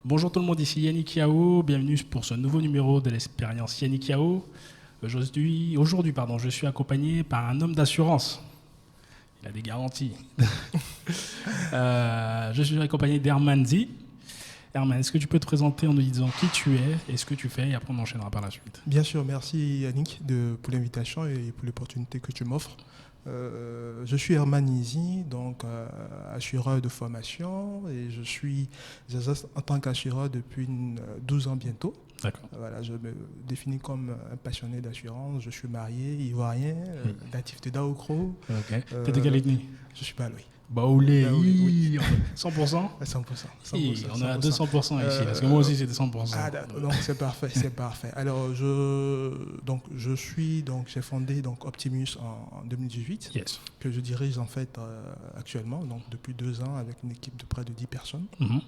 Bonjour tout le monde, ici Yannick Yao, bienvenue pour ce nouveau numéro de l'expérience Yannick Yao. Aujourd'hui, je suis accompagné par un homme d'assurance. Il a des garanties. Je suis accompagné d'Herman Z. Herman, est-ce que tu peux te présenter en nous disant qui tu es et ce que tu fais et après on enchaînera par la suite. Bien sûr, merci Yannick pour l'invitation et pour l'opportunité que tu m'offres. Je suis Herman Izi, donc assureur de formation et j'exerce en tant qu'assureur depuis 12 ans bientôt. D'accord. Voilà, je me définis comme un passionné d'assurance. Je suis marié, ivoirien, natif de Daokro. Ok. T'es de quelle ethnie? Je suis Baloui. Baoulé, Oui. 100%. 100%. On est à 200% ici, parce que moi aussi c'était 100%. Donc c'est parfait, c'est parfait. Alors j'ai fondé Optimus en 2018, Yes. que je dirige en fait actuellement, donc depuis 2 ans avec une équipe de près de 10 personnes. Mm-hmm.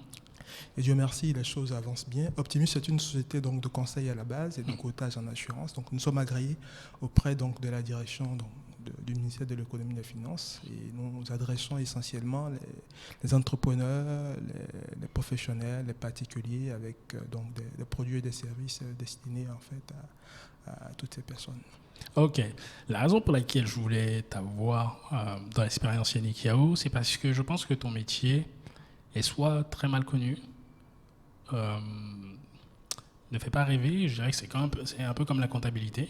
Et Dieu merci, les choses avancent bien. Optimus est une société de conseil à la base et de cotage en assurance. Donc nous sommes agréés auprès de la direction du ministère de l'économie et des finances et nous adressons essentiellement les entrepreneurs, les professionnels, les particuliers avec des produits et des services destinés en fait à toutes ces personnes. Ok. La raison pour laquelle je voulais t'avoir dans l'expérience Yannick Yao, c'est parce que je pense que ton métier est soit très mal connu, ne fait pas rêver. Je dirais que c'est un peu comme la comptabilité.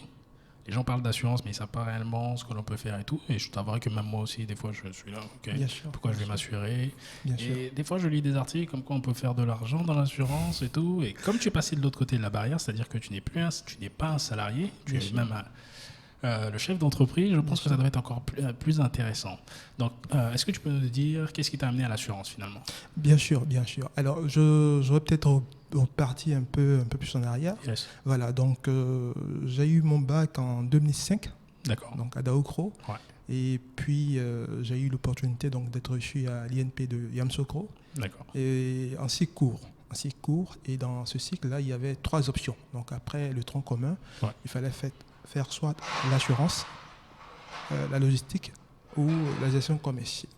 Les gens parlent d'assurance, mais ils ne savent pas réellement ce que l'on peut faire et tout. Et je t'avoue que même moi aussi, des fois, je suis là, ok, pourquoi je vais m'assurer? Et des fois, je lis des articles comme quoi on peut faire de l'argent dans l'assurance et tout. Et comme tu es passé de l'autre côté de la barrière, c'est-à-dire que tu n'es pas un salarié, tu es même le chef d'entreprise, je pense que ça doit être encore plus intéressant. Donc, est-ce que tu peux nous dire qu'est-ce qui t'a amené à l'assurance finalement? Bien sûr, bien sûr. Alors, j'aurais peut-être reparti un peu plus en arrière. Yes. Voilà, donc j'ai eu mon bac en 2005. D'accord. Donc à Daokro. Ouais. Et puis j'ai eu l'opportunité d'être reçu à l'INP de Yamoussoukro. D'accord. Et en cycle court. Et dans ce cycle-là, il y avait 3 options. Donc après le tronc commun, il fallait faire soit l'assurance, la logistique ou la gestion commerciale.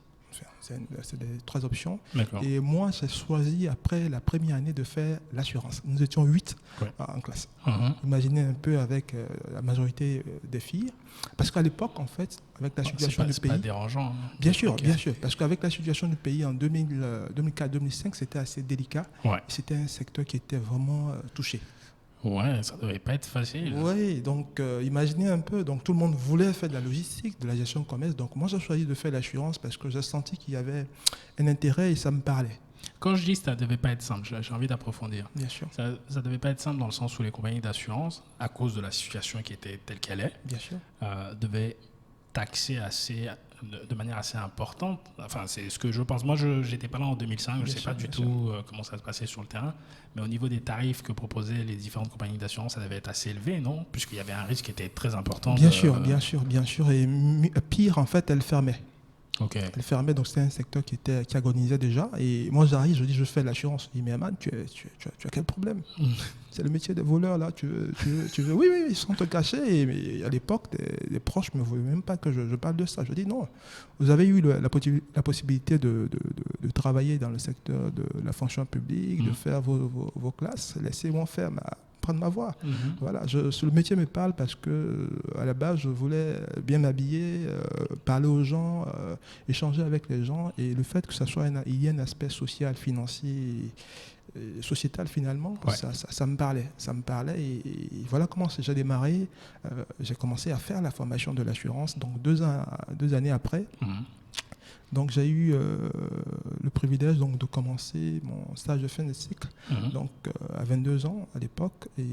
C'est les 3 options. D'accord. Et moi, j'ai choisi, après la première année, de faire l'assurance. Nous étions 8 en classe. Mm-hmm. Imaginez un peu avec la majorité des filles. Parce qu'à l'époque, en fait, avec la situation du pays... C'est pas dérangeant. Bien sûr. Parce qu'avec la situation du pays en 2004-2005, c'était assez délicat. Ouais. C'était un secteur qui était vraiment touché. Ouais, ça devait pas être facile. Oui, donc imaginez un peu, donc tout le monde voulait faire de la logistique, de la gestion de commerce, donc moi j'ai choisi de faire l'assurance parce que j'ai senti qu'il y avait un intérêt et ça me parlait. Quand je dis que ça devait pas être simple, j'ai envie d'approfondir. Bien sûr. Ça devait pas être simple dans le sens où les compagnies d'assurance, à cause de la situation qui était telle qu'elle est, Bien sûr. Devaient taxer de manière assez importante. Enfin, c'est ce que je pense. Moi, je n'étais pas là en 2005, je ne sais pas du tout comment ça se passait sur le terrain. Mais au niveau des tarifs que proposaient les différentes compagnies d'assurance, ça devait être assez élevé, non? Puisqu'il y avait un risque qui était très important. Bien sûr. Et pire, en fait, elle fermait. Okay. Elle fermait, donc c'était un secteur qui agonisait déjà. Et moi, j'arrive, je dis, je fais l'assurance. Je dis, mais Aman, tu as quel problème? C'est le métier des voleurs, là. Tu veux... Oui, ils sont te cacher. Mais à l'époque, les proches ne me voulaient même pas que je parle de ça. Je dis, non, vous avez eu la possibilité de travailler dans le secteur de la fonction publique, de faire vos classes. Laissez-moi faire prendre ma voix. Voilà, le métier me parle parce que à la base, je voulais bien m'habiller, parler aux gens, échanger avec les gens. Et le fait que il y ait un aspect social, financier, sociétal finalement, ça me parlait. Et voilà comment j'ai démarré. J'ai commencé à faire la formation de l'assurance. Donc 2 années après. Donc j'ai eu le privilège de commencer mon stage de fin de cycle à 22 ans à l'époque et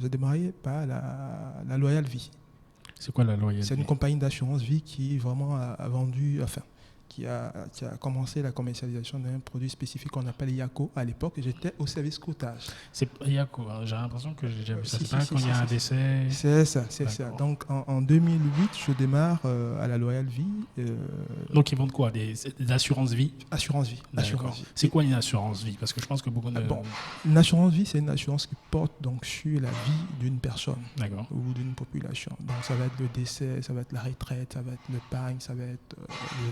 j'ai démarré par la Loyal Vie. C'est quoi la Loyal Vie? C'est une compagnie d'assurance vie qui vraiment a vendu, qui a commencé la commercialisation d'un produit spécifique qu'on appelle Yaco. À l'époque, j'étais au service courtage. C'est Yaco, hein. J'ai l'impression que j'ai déjà vu ça. C'est pas quand il y a un décès. C'est ça. Donc en 2008, je démarre à la Loyal Vie. Donc ils vendent quoi? Des assurances vie? Assurance vie. C'est quoi une assurance vie? Parce que je pense que beaucoup de... Une assurance vie, c'est une assurance qui porte donc sur la vie d'une personne ou d'une population. Donc ça va être le décès, ça va être la retraite, ça va être l'épargne, ça va être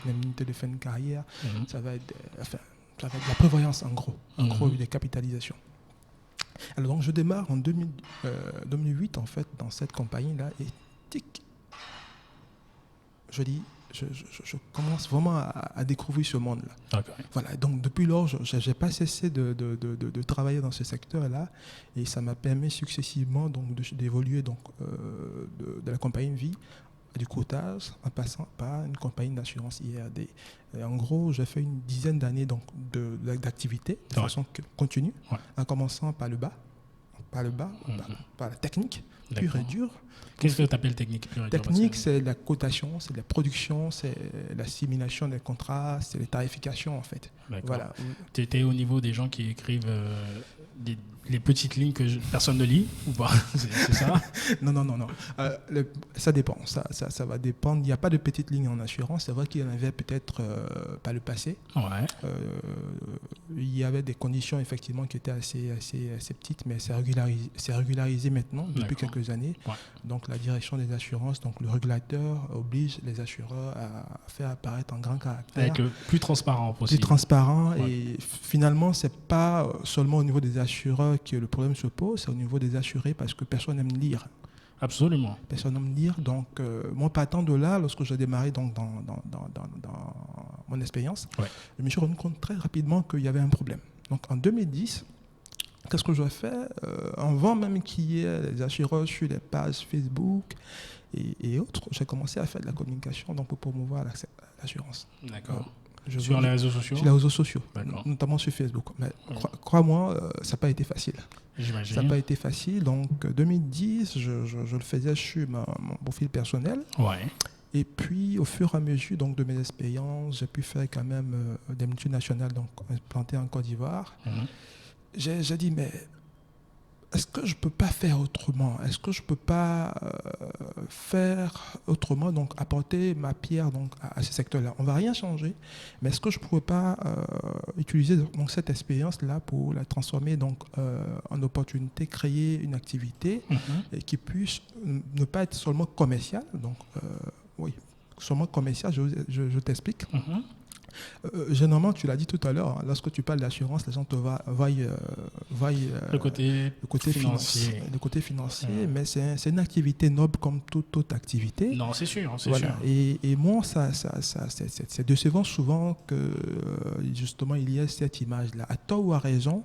l'indemnité de fin de carrière, ça va être avec la prévoyance en gros, les capitalisations. Alors donc je démarre en 2008 en fait dans cette compagnie-là et tic, je commence vraiment à découvrir ce monde-là. Okay. Voilà, donc depuis lors, je n'ai pas cessé de travailler dans ce secteur-là et ça m'a permis successivement donc, d'évoluer donc, de la compagnie de vie, du courtage, en passant par une compagnie d'assurance IRD. Et en gros, j'ai fait une dizaine d'années donc, d'activité de façon continue, en commençant par le bas, par la technique, pure et dure. Qu'est-ce que tu appelles technique pure et dure? Technique, c'est la cotation, c'est la production, c'est la simulation des contrats, c'est les tarifications en fait. Voilà. Tu étais au niveau des gens qui écrivent les petites lignes que personne ne lit ou pas? C'est ça? Non. Ça dépend. Ça va dépendre. Il n'y a pas de petites lignes en assurance. C'est vrai qu'il y en avait peut-être par le passé. Ouais. Il y avait des conditions effectivement qui étaient assez petites, mais c'est régularisé maintenant depuis quelques années. Ouais. Donc la direction des assurances, donc le régulateur oblige les assureurs à faire apparaître en grand caractère. Avec plus transparent possible. Plus transparent et finalement c'est pas seulement au niveau des assureurs que le problème se pose, c'est au niveau des assurés parce que personne n'aime lire. Absolument. Personne n'aime lire. Donc moi partant de là, lorsque j'ai démarré donc, dans mon expérience, je me suis rendu compte très rapidement qu'il y avait un problème. Donc en 2010, qu'est-ce que je fais avant même qu'il y ait les assureurs sur les pages Facebook et autres, j'ai commencé à faire de la communication donc, pour promouvoir l'assurance. D'accord. Sur les réseaux sociaux? Sur les réseaux sociaux, notamment sur Facebook. Mais crois-moi, ça n'a pas été facile. J'imagine. Ça n'a pas été facile. Donc 2010, je le faisais sur mon profil personnel. Ouais. Et puis, au fur et à mesure donc, de mes expériences, j'ai pu faire quand même des multinationales donc, implantées en Côte d'Ivoire. J'ai dit, mais est-ce que je ne peux pas faire autrement? Est-ce que je ne peux pas faire autrement, donc apporter ma pierre donc, à ce secteur-là? On ne va rien changer, mais est-ce que je ne pourrais pas utiliser donc, cette expérience-là pour la transformer donc, en opportunité, créer une activité et qui puisse ne pas être seulement commerciale? Donc, oui, seulement commerciale, je t'explique. Généralement, tu l'as dit tout à l'heure, hein, lorsque tu parles d'assurance, les gens te voient le côté financier. Le côté financier, mais c'est une activité noble comme toute autre activité. Non, c'est sûr. Sûr. Et moi, c'est décevant souvent que justement il y ait cette image-là. À tort ou à raison,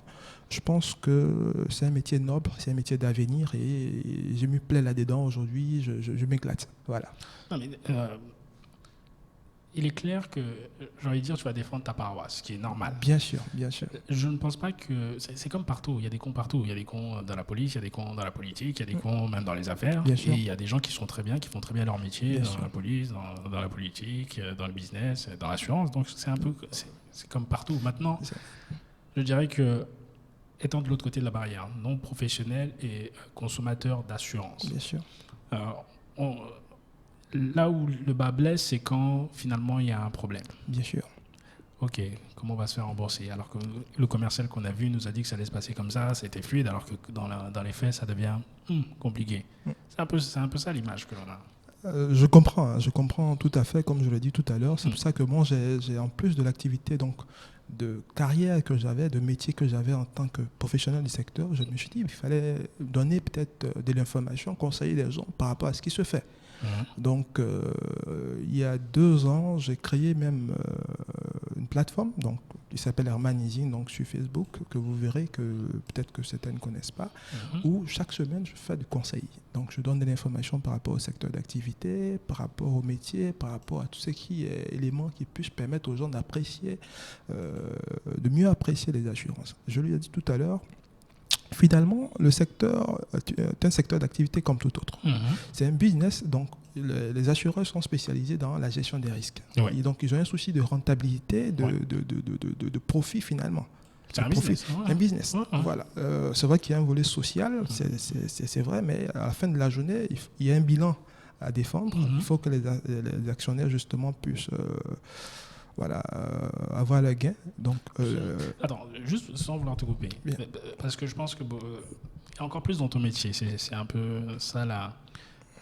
je pense que c'est un métier noble, c'est un métier d'avenir et je me plais là-dedans aujourd'hui, je m'éclate. Voilà. Non, mais il est clair que, j'ai envie de dire, tu vas défendre ta paroisse, ce qui est normal. Bien sûr. Je ne pense pas que... C'est comme partout, il y a des cons partout. Il y a des cons dans la police, il y a des cons dans la politique, il y a des cons même dans les affaires. Bien et sûr. Il y a des gens qui sont très bien, qui font très bien leur métier dans la police, dans la politique, dans le business, dans l'assurance. Donc c'est un peu... C'est comme partout. Maintenant, je dirais que, étant de l'autre côté de la barrière, non professionnel et consommateur d'assurance. Bien sûr. Là où le bas blesse, c'est quand finalement il y a un problème. Bien sûr. Ok, comment on va se faire rembourser? Alors que le commercial qu'on a vu nous a dit que ça allait se passer comme ça, c'était fluide, alors que dans les faits, ça devient compliqué. C'est un peu ça l'image que l'on a. Je comprends tout à fait, comme je l'ai dit tout à l'heure. C'est pour ça que moi, j'ai en plus de l'activité donc, de carrière que j'avais, de métier que j'avais en tant que professionnel du secteur, je me suis dit qu'il fallait donner peut-être de l'information, conseiller les gens par rapport à ce qui se fait. Donc, il y a 2 ans, j'ai créé même une plateforme donc, qui s'appelle Herman Easing, donc sur Facebook, que vous verrez que peut-être que certains ne connaissent pas, où chaque semaine, je fais du conseil. Donc, je donne de l'information par rapport au secteur d'activité, par rapport au métier, par rapport à tout ce qui est éléments qui puissent permettre aux gens d'apprécier, de mieux apprécier les assurances. Je lui ai dit tout à l'heure, finalement, le secteur est un secteur d'activité comme tout autre. C'est un business, donc les assureurs sont spécialisés dans la gestion des risques. Et donc, ils ont un souci de rentabilité, de profit finalement. C'est un business. Un business. Voilà. C'est vrai qu'il y a un volet social, c'est vrai, mais à la fin de la journée, il y a un bilan à défendre. Il faut que les actionnaires, justement, puissent... avoir le gain. Donc, Attends, juste sans vouloir te couper, parce que je pense que y a encore plus dans ton métier, c'est un peu ça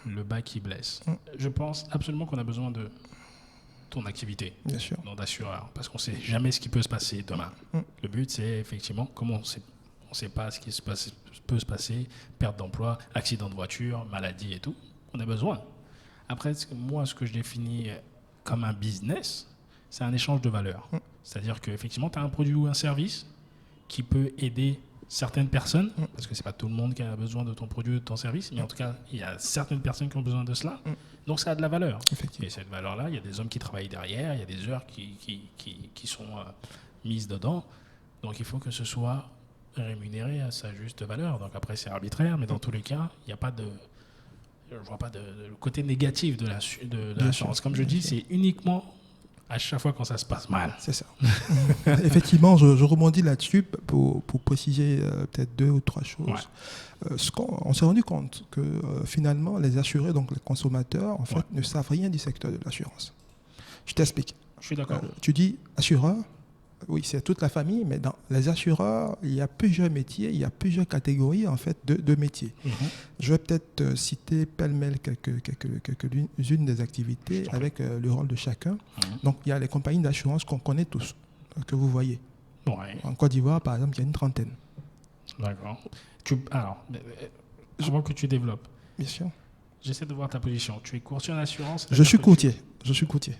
le bas qui blesse. Je pense absolument qu'on a besoin ton activité d'assureur. Parce qu'on ne sait jamais ce qui peut se passer demain. Le but, c'est effectivement, comme on ne sait pas ce qui peut se passer, perte d'emploi, accident de voiture, maladie et tout, on a besoin. Après, moi, ce que je définis comme un business, c'est un échange de valeurs. C'est-à-dire qu'effectivement, tu as un produit ou un service qui peut aider certaines personnes, parce que ce n'est pas tout le monde qui a besoin de ton produit ou de ton service, mais en tout cas, il y a certaines personnes qui ont besoin de cela. Donc, ça a de la valeur. Et cette valeur-là, il y a des hommes qui travaillent derrière, il y a des heures qui sont mises dedans. Donc, il faut que ce soit rémunéré à sa juste valeur. Donc, après, c'est arbitraire, mais dans tous les cas, il n'y a pas de... Je ne vois pas le côté négatif de l'assurance. Comme je dis, c'est uniquement à chaque fois quand ça se passe mal. C'est ça. Effectivement, je rebondis là-dessus pour préciser peut-être 2 ou 3 choses. On s'est rendu compte que finalement, les assurés, donc les consommateurs, en fait, ne savent rien du secteur de l'assurance. Je t'explique. Je suis d'accord. Tu dis assureur, oui, c'est toute la famille, mais dans les assureurs, il y a plusieurs métiers, il y a plusieurs catégories en fait de métiers. Je vais peut-être citer pêle-mêle quelques-unes des activités avec le rôle de chacun. Donc, il y a les compagnies d'assurance qu'on connaît tous, que vous voyez. En Côte d'Ivoire, par exemple, il y a une 30aine. D'accord. Alors, avant que tu développes. Bien sûr. J'essaie de voir ta position. Tu es courtier en assurance? Je suis courtier.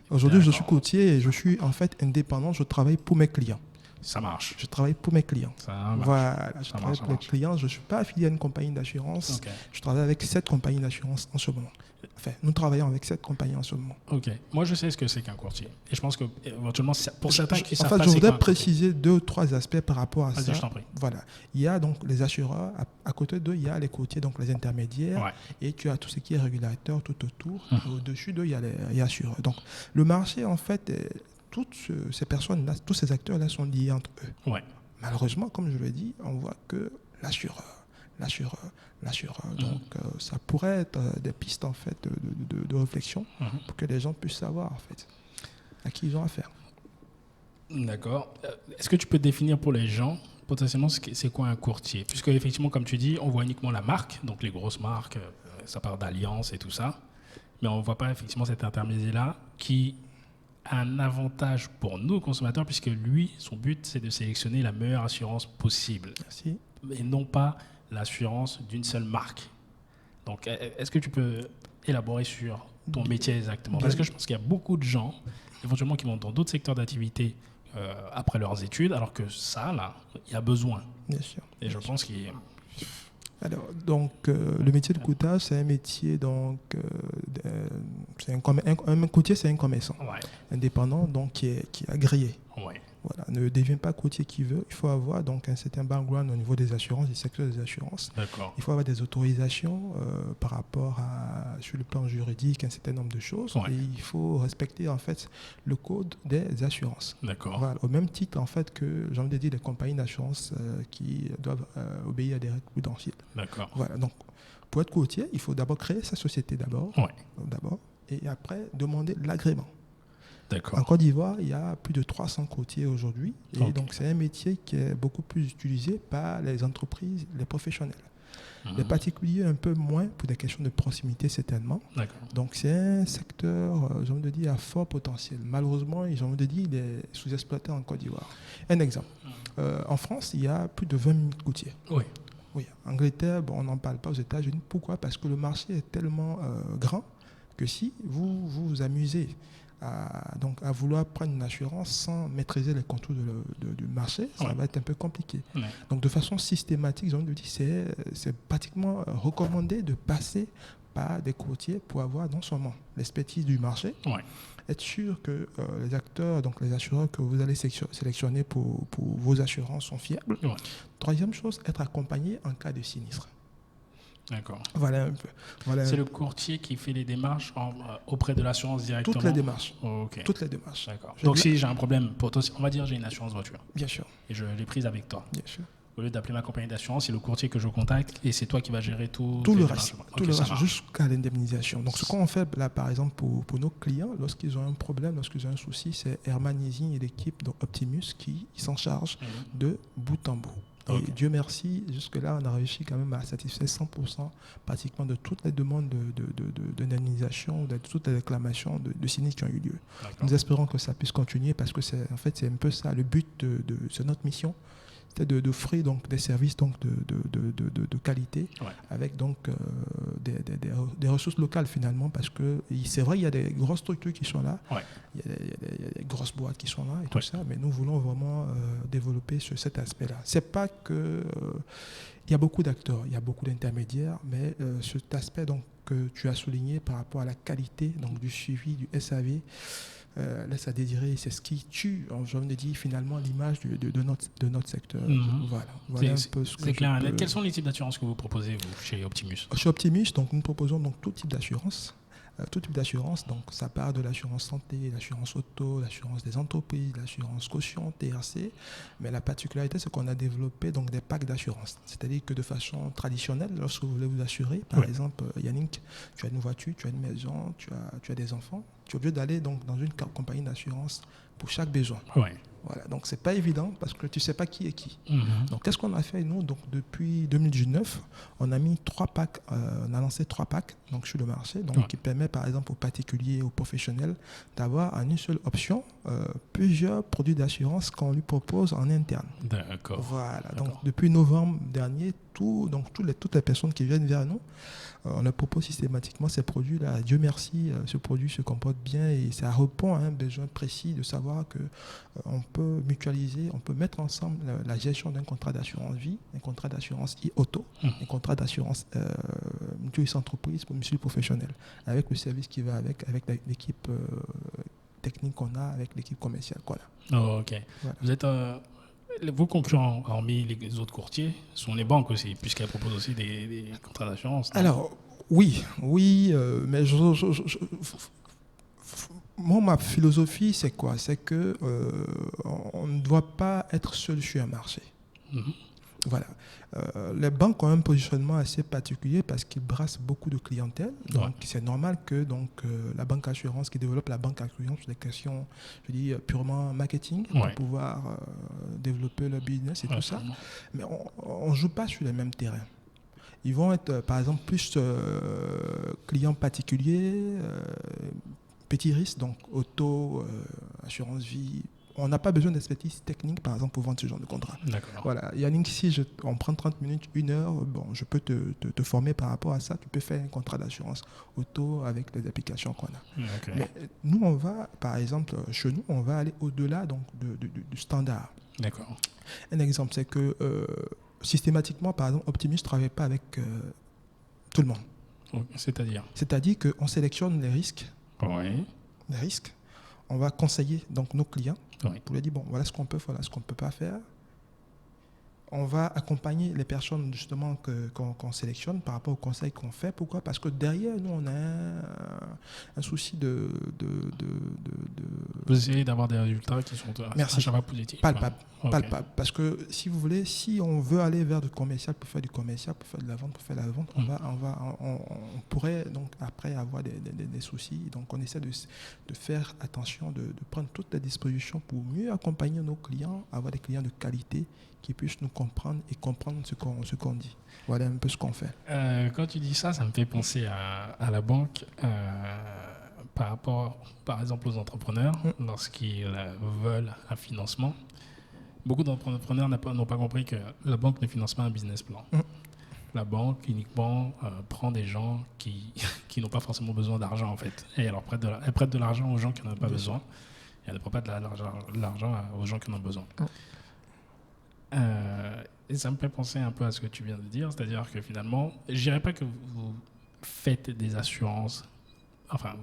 Aujourd'hui, je suis courtier et je suis en fait indépendant. Je travaille pour mes clients. Ça marche. Je travaille pour mes clients. Ça marche. Voilà, je travaille pour mes clients. Je ne suis pas affilié à une compagnie d'assurance. Okay. Je travaille avec 7 compagnies d'assurance en ce moment. Enfin, nous travaillons avec 7 compagnies en ce moment. Ok. Moi, je sais ce que c'est qu'un courtier. Et je pense que, éventuellement, pour certains qui savent pas... En fait, je voudrais préciser 2 ou 3 aspects par rapport à ça. Vas-y, je t'en prie. Voilà. Il y a donc les assureurs. À côté d'eux, il y a les courtiers, donc les intermédiaires. Ouais. Et tu as tout ce qui est régulateur tout autour. Au-dessus d'eux, il y a les assureurs. Donc, le marché, en fait, toutes ces personnes-là, tous ces acteurs-là sont liés entre eux. Ouais. Malheureusement, comme je l'ai dit, on voit que l'assureur. Donc, ça pourrait être des pistes en fait de réflexion pour que les gens puissent savoir en fait à qui ils ont affaire. D'accord. Est-ce que tu peux définir pour les gens potentiellement c'est quoi un courtier? Puisque effectivement, comme tu dis, on voit uniquement la marque, donc les grosses marques, ça part d'Allianz et tout ça, mais on ne voit pas effectivement cet intermédiaire-là qui a un avantage pour nous consommateurs, puisque lui, son but, c'est de sélectionner la meilleure assurance possible. Merci. Et non pas l'assurance d'une seule marque. Donc, est-ce que tu peux élaborer sur ton métier exactement? Parce que je pense qu'il y a beaucoup de gens, éventuellement, qui vont dans d'autres secteurs d'activité après leurs études, alors que ça, là, il y a besoin. Bien sûr. Et je pense qu'il y a... Alors, donc, le métier de courtage, c'est un métier, donc, un courtier, c'est un commerçant indépendant, donc, qui est agréé. Ouais. Voilà, ne devient pas courtier qui veut. Il faut avoir donc un certain background au niveau des assurances, du secteur des assurances. D'accord. Il faut avoir des autorisations par rapport sur le plan juridique, un certain nombre de choses. Ouais. Et il faut respecter en fait le code des assurances. D'accord. Voilà, au même titre en fait que j'ai envie de dire les compagnies d'assurance qui doivent obéir à des règles prudentielles. D'accord. Voilà, donc pour être courtier, il faut d'abord créer sa société d'abord, et après demander l'agrément. D'accord. En Côte d'Ivoire, il y a plus de 300 courtiers aujourd'hui. Et donc, c'est un métier qui est beaucoup plus utilisé par les entreprises, les professionnels. Les particuliers, un peu moins, pour des questions de proximité, certainement. D'accord. Donc, c'est un secteur, j'ai envie de dire, à fort potentiel. Malheureusement, j'ai envie de dire, il est sous-exploité en Côte d'Ivoire. Un exemple. En France, il y a plus de 20 000 courtiers. Oui. Oui. En Angleterre, on n'en parle pas aux États-Unis. Pourquoi? Parce que le marché est tellement grand que si vous vous amusez à vouloir prendre une assurance sans maîtriser les contours du marché, ça va être un peu compliqué. Ouais. Donc, de façon systématique, c'est pratiquement recommandé de passer par des courtiers pour avoir non seulement l'expertise du marché, être sûr que les acteurs, donc les assureurs que vous allez sélectionner pour vos assurances sont fiables. Ouais. Troisième chose, être accompagné en cas de sinistre. D'accord. Voilà un peu. Voilà. C'est le courtier qui fait les démarches auprès de l'assurance directement? Toutes les démarches. Oh, okay. Toutes les démarches. D'accord. Donc si j'ai un problème, on va dire j'ai une assurance voiture. Bien sûr. Et je l'ai prise avec toi. Bien sûr. Au lieu d'appeler ma compagnie d'assurance, c'est le courtier que je contacte et c'est toi qui vas gérer tout le reste. Tout le reste jusqu'à l'indemnisation. Donc ce qu'on fait là, par exemple, pour nos clients, lorsqu'ils ont un problème, lorsqu'ils ont un souci, c'est Herman Leasing et l'équipe Optimus qui s'en charge de bout en bout. Et Dieu merci, jusque-là, on a réussi quand même à satisfaire 100% pratiquement de toutes les demandes d'indemnisation, de toutes les réclamations de sinistres qui ont eu lieu. Nous espérons que ça puisse continuer parce que c'est un peu ça le but de notre mission. C'était d'offrir donc des services donc de qualité avec donc des ressources locales finalement, parce que c'est vrai il y a des grosses structures qui sont là, il y a des grosses boîtes qui sont là et tout ça, mais nous voulons vraiment développer cet aspect-là. C'est pas que il y a beaucoup d'acteurs, il y a beaucoup d'intermédiaires, mais cet aspect donc que tu as souligné par rapport à la qualité donc du suivi du SAV laisse à désirer, c'est ce qui tue, je me dis finalement l'image de notre secteur. Voilà un peu ce que c'est clair. Quels sont les types d'assurances que vous proposez vous, chez Optimus? Chez Optimus, donc, nous proposons donc tout type d'assurance. Donc ça part de l'assurance santé, l'assurance auto, l'assurance des entreprises, l'assurance caution, TRC. Mais la particularité, c'est qu'on a développé donc des packs d'assurance. C'est-à-dire que de façon traditionnelle, lorsque vous voulez vous assurer, par exemple, Yannick, tu as une voiture, tu as une maison, tu as des enfants, tu es obligé d'aller donc dans une compagnie d'assurance pour chaque besoin. Voilà, donc c'est pas évident parce que tu sais pas qui est qui. Donc qu'est-ce qu'on a fait nous? Donc depuis 2019, on a mis 3 packs, on a lancé 3 packs donc sur le marché, donc qui permet par exemple aux particuliers, aux professionnels d'avoir en une seule option plusieurs produits d'assurance qu'on lui propose en interne. D'accord. Voilà, donc depuis novembre dernier, toutes les personnes qui viennent vers nous, on leur propose systématiquement ces produits-là. Dieu merci, ce produit se comporte bien et ça répond à un besoin précis de savoir qu'on peut mutualiser, on peut mettre ensemble la gestion d'un contrat d'assurance vie, un contrat d'assurance auto, un contrat d'assurance mutualiste entreprise pour mutualiste professionnel, avec le service qui va avec l'équipe technique qu'on a, avec l'équipe commerciale qu'on a. Ok. Voilà. Vous êtes... Vos concurrents, hormis les autres courtiers, sont les banques aussi, puisqu'elles proposent aussi des contrats d'assurance. Alors, oui, mais moi, ma philosophie, c'est quoi? C'est que on ne doit pas être seul sur un marché. Voilà. Les banques ont un positionnement assez particulier parce qu'ils brassent beaucoup de clientèle. Donc, c'est normal que la banque assurance qui développe la banque assurance sur des questions, je dis, purement marketing pour pouvoir développer leur business et tout ça. Mais on ne joue pas sur les mêmes terrains. Ils vont être, par exemple, plus clients particuliers, petits risques, donc auto, assurance vie. On n'a pas besoin d'expertise technique, par exemple, pour vendre ce genre de contrat. D'accord. Voilà. Yannick, si on prend 30 minutes, 1 heure, je peux te former par rapport à ça. Tu peux faire un contrat d'assurance auto avec les applications qu'on a. Okay. Mais nous, on va, par exemple, chez nous, on va aller au-delà du standard. D'accord. Un exemple, c'est que systématiquement, par exemple, Optimus ne travaille pas avec tout le monde. C'est-à-dire qu'on sélectionne les risques. Les risques. On va conseiller donc nos clients pour leur dire voilà ce qu'on peut, voilà ce qu'on ne peut pas faire. On va accompagner les personnes justement qu'on sélectionne par rapport aux conseils qu'on fait. Pourquoi? Parce que derrière nous, on a un souci de... Vous essayez d'avoir des résultats qui sont à chaque fois positifs. Palpable. Parce que si vous voulez, si on veut aller vers du commercial pour faire du commercial, pour faire de la vente, pour faire la vente, on pourrait donc après avoir des soucis. Donc on essaie de faire attention, de prendre toutes les dispositions pour mieux accompagner nos clients, avoir des clients de qualité qui puissent nous comprendre et comprendre ce qu'on dit. Voilà un peu ce qu'on fait. Quand tu dis ça, ça me fait penser à la banque par rapport, par exemple, aux entrepreneurs, lorsqu'ils veulent un financement. Beaucoup d'entrepreneurs n'ont pas compris que la banque ne finance pas un business plan. La banque uniquement prend des gens qui n'ont pas forcément besoin d'argent, en fait. Et elle prête de l'argent aux gens qui n'en ont pas besoin. Et elle ne prend pas de l'argent aux gens qui en ont besoin. Et ça me fait penser un peu à ce que tu viens de dire, c'est-à-dire que finalement, je ne dirais pas que vous faites des assurances, enfin,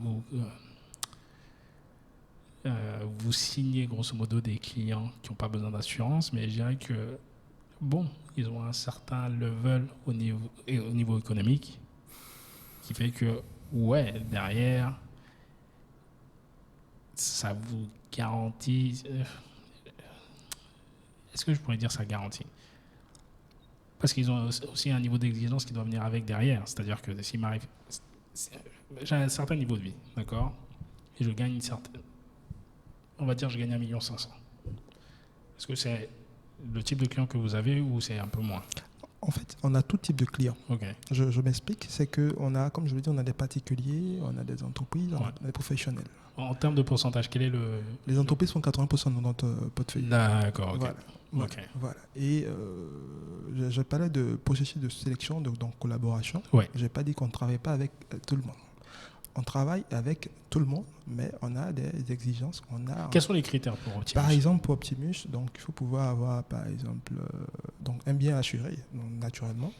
vous signez grosso modo des clients qui n'ont pas besoin d'assurance, mais je dirais que, ils ont un certain level au niveau économique qui fait que, derrière, ça vous garantit... Est-ce que je pourrais dire ça garantit? Parce qu'ils ont aussi un niveau d'exigence qui doit venir avec derrière. C'est-à-dire que s'il m'arrive... J'ai un certain niveau de vie, d'accord? Et je gagne une certaine... On va dire que je gagne 1,5 million. Est-ce que c'est le type de client que vous avez ou c'est un peu moins? En fait, on a tout type de clients. Okay. Je m'explique, c'est qu'on a, comme je le dis, on a des particuliers, on a des entreprises, on a des professionnels. En termes de pourcentage, quel est le... Les entreprises font 80% de notre portefeuille. D'accord, ok. Voilà. Et je parlais de processus de sélection, donc collaboration. Ouais. Je n'ai pas dit qu'on ne travaille pas avec tout le monde. On travaille avec tout le monde, mais on a des exigences. Quels sont les critères pour Optimus? Par exemple, pour Optimus, donc, il faut pouvoir avoir, par exemple, donc, un bien assuré, donc, naturellement.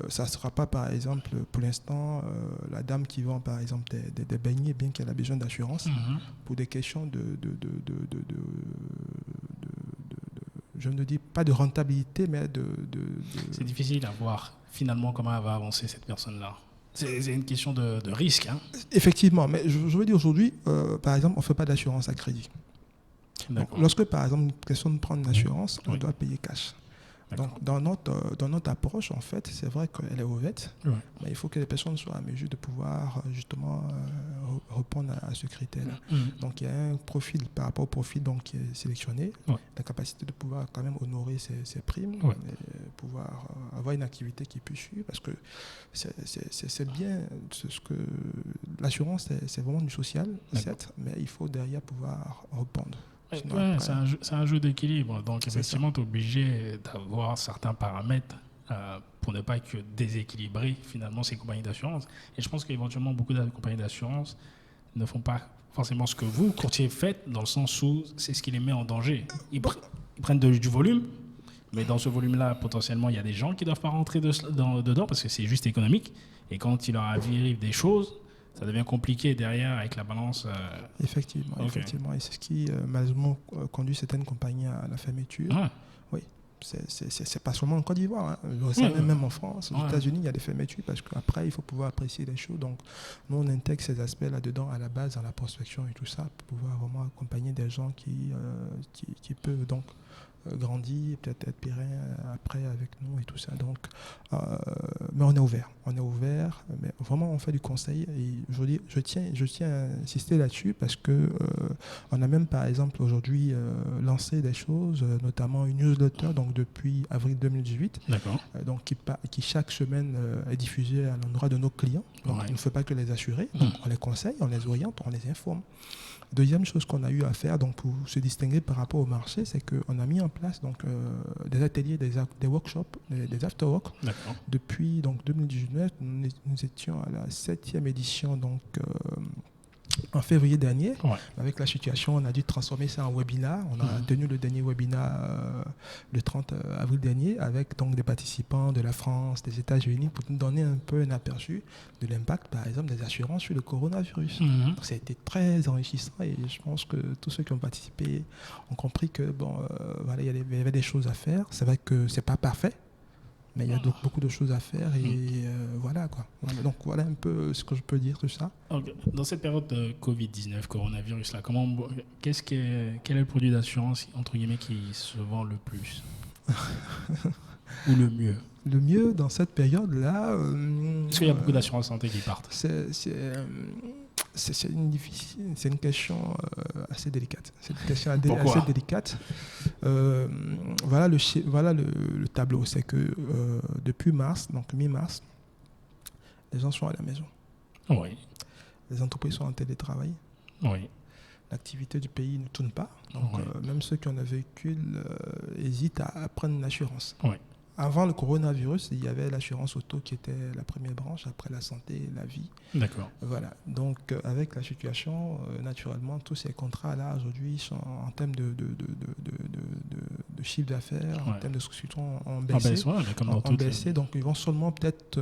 Ça ne sera pas, par exemple, pour l'instant, la dame qui vend, par exemple, des beignets, bien qu'elle a besoin d'assurance, pour des questions je ne dis pas de rentabilité, mais C'est difficile à voir, finalement, comment elle va avancer, cette personne-là. C'est une question de risque. Hein. Effectivement, mais je veux dire aujourd'hui, par exemple, on ne fait pas d'assurance à crédit. Donc, lorsque, par exemple, une personne prend une assurance, on doit payer cash. Donc, dans notre approche, en fait, c'est vrai qu'elle est ouverte, mais il faut que les personnes soient à mesure de pouvoir justement répondre à ce critère-là. Donc, il y a un profil par rapport au profil donc, qui est sélectionné, la capacité de pouvoir quand même honorer ses primes, et pouvoir avoir une activité qui puisse suivre, parce que c'est bien ce que l'assurance, c'est vraiment du social, certes, mais il faut derrière pouvoir répondre. Ouais, c'est un jeu d'équilibre. Donc, effectivement, tu es obligé d'avoir certains paramètres pour ne pas être déséquilibrer finalement ces compagnies d'assurance. Et je pense qu'éventuellement, beaucoup de compagnies d'assurance ne font pas forcément ce que vous, courtier, faites, dans le sens où c'est ce qui les met en danger. Ils prennent du volume, mais dans ce volume-là, potentiellement, il y a des gens qui ne doivent pas rentrer dedans parce que c'est juste économique. Et quand il leur arrive des choses, ça devient compliqué derrière avec la balance. Effectivement. Et c'est ce qui, malheureusement, conduit certaines compagnies à la fermeture. Oui, c'est pas seulement en Côte d'Ivoire. Hein. Même en France, aux États-Unis, il y a des fermetures parce qu'après, il faut pouvoir apprécier les choses. Donc, nous, on intègre ces aspects là-dedans à la base, dans la prospection et tout ça, pour pouvoir vraiment accompagner des gens qui peuvent donc grandir, peut-être être pérenne après avec nous et tout ça. Donc, mais on est ouvert, mais vraiment on fait du conseil et je tiens à insister là-dessus parce que on a même par exemple aujourd'hui lancé des choses, notamment une newsletter donc depuis avril 2018, donc qui chaque semaine est diffusée à l'endroit de nos clients. Donc on ne fait pas que les assurer, donc on les conseille, on les oriente, on les informe. Deuxième chose qu'on a eu à faire donc, pour se distinguer par rapport au marché, c'est qu'on a mis en place donc, des ateliers, des workshops, des after-work. Depuis donc, 2019, nous étions à la 7e édition donc, en février dernier. Avec la situation, on a dû transformer ça en webinar. On a tenu le dernier webinar le 30 avril dernier avec donc, des participants de la France, des États-Unis pour nous donner un peu un aperçu de l'impact, par exemple, des assurances sur le coronavirus. Donc, ça a été très enrichissant et je pense que tous ceux qui ont participé ont compris que voilà, il y avait des choses à faire. C'est vrai que ce n'est pas parfait, mais il y a donc beaucoup de choses à faire et voilà quoi. Donc voilà un peu ce que je peux dire de ça. Dans cette période de Covid-19, coronavirus, là, quel est le produit d'assurance entre guillemets qui se vend le plus ou le mieux? Le mieux dans cette période-là. Est-ce qu'il y a beaucoup d'assurances santé qui partent? C'est une question assez délicate. C'est une question Pourquoi? assez délicate. Voilà le tableau. C'est que depuis mars, donc mi-mars, les gens sont à la maison. Oui. Les entreprises sont en télétravail. Oui. L'activité du pays ne tourne pas. Donc même ceux qui ont un véhicule hésitent à prendre une assurance. Oui. Avant le coronavirus, il y avait l'assurance auto qui était la première branche, après la santé et la vie. D'accord. Voilà. Donc, avec la situation, naturellement, tous ces contrats-là, aujourd'hui, sont en termes de chiffre d'affaires, en termes de souscription, ont baissé. Donc, ils vont seulement peut-être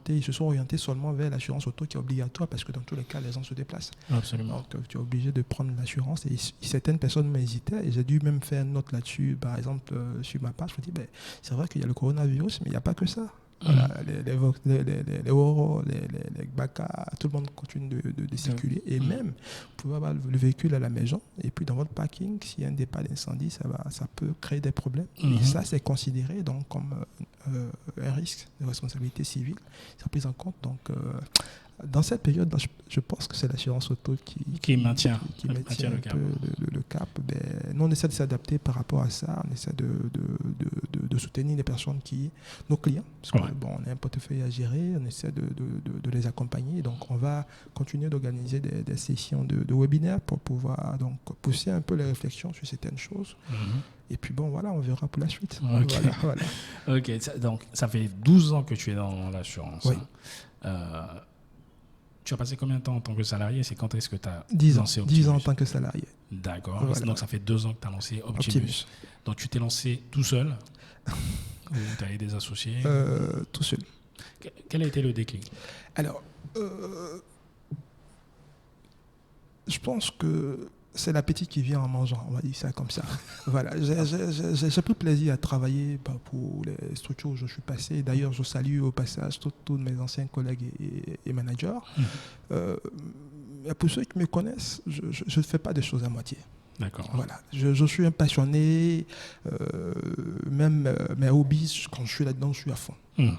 ils se sont orientés seulement vers l'assurance auto qui est obligatoire parce que dans tous les cas, les gens se déplacent. Absolument. Donc, tu es obligé de prendre l'assurance. Et certaines personnes m'hésitaient et j'ai dû même faire une note là-dessus. Par exemple, sur ma page, je me dis, c'est vrai qu'il y a le coronavirus, mais il n'y a pas que ça. Voilà, les Oro, les Baka, tout le monde continue de circuler. Et même, vous pouvez avoir le véhicule à la maison, et puis dans votre parking, s'il y a un départ d'incendie, ça peut créer des problèmes. Et ça, c'est considéré donc, comme un risque de responsabilité civile. C'est pris en compte. Donc, Dans cette période, je pense que c'est l'assurance auto qui maintient un cap. Peu le cap. Nous, on essaie de s'adapter par rapport à ça. On essaie de soutenir les personnes nos clients. Parce qu'on a un portefeuille à gérer. On essaie de les accompagner. Donc, on va continuer d'organiser des sessions de webinaires pour pouvoir donc, pousser un peu les réflexions sur certaines choses. Et puis bon, voilà, on verra pour la suite. Okay. Voilà. Ok, donc ça fait 12 ans que tu es dans l'assurance. Oui. Tu as passé combien de temps en tant que salarié? C'est quand est-ce que tu as lancé Optimus? 10 ans en tant que salarié. D'accord. Voilà. Donc ça fait 2 ans que tu as lancé Optimus. Donc tu t'es lancé tout seul ou tu as eu des associés? Tout seul. Quel a été le déclic? Alors, je pense que c'est l'appétit qui vient en mangeant, on va dire ça comme ça. Voilà, j'ai pris plaisir à travailler pour les structures où je suis passé. D'ailleurs, je salue au passage tous mes anciens collègues et managers. Pour ceux qui me connaissent, je ne fais pas des choses à moitié. D'accord. Voilà. Je suis un passionné, même mes hobbies, quand je suis là-dedans, je suis à fond.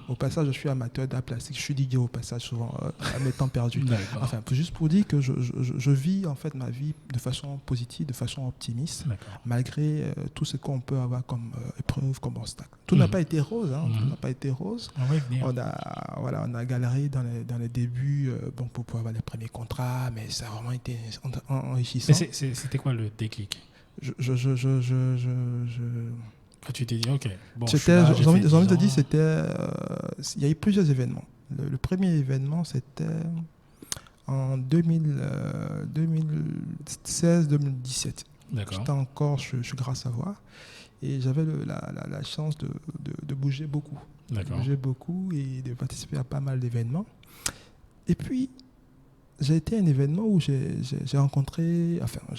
Au passage, je suis amateur d'art plastique, je suis DJ au passage souvent à mes temps perdus. Enfin, juste pour dire que je vis en fait ma vie de façon positive, de façon optimiste, malgré tout ce qu'on peut avoir comme épreuve, comme obstacle. Tout n'a pas été rose, tout n'a pas été rose. On a galéré dans les débuts pour pouvoir avoir les premiers contrats, mais ça a vraiment été enrichissant. Mais c'était quoi le déclic? Tu t'es dit, ok. Bon, j'ai envie de dire, il y a eu plusieurs événements. Le premier événement, c'était en 2016-2017. D'accord. J'étais encore, je suis grâce à voir. Et j'avais la chance de bouger beaucoup. D'accord. De bouger beaucoup et de participer à pas mal d'événements. Et puis, j'ai été à un événement où j'ai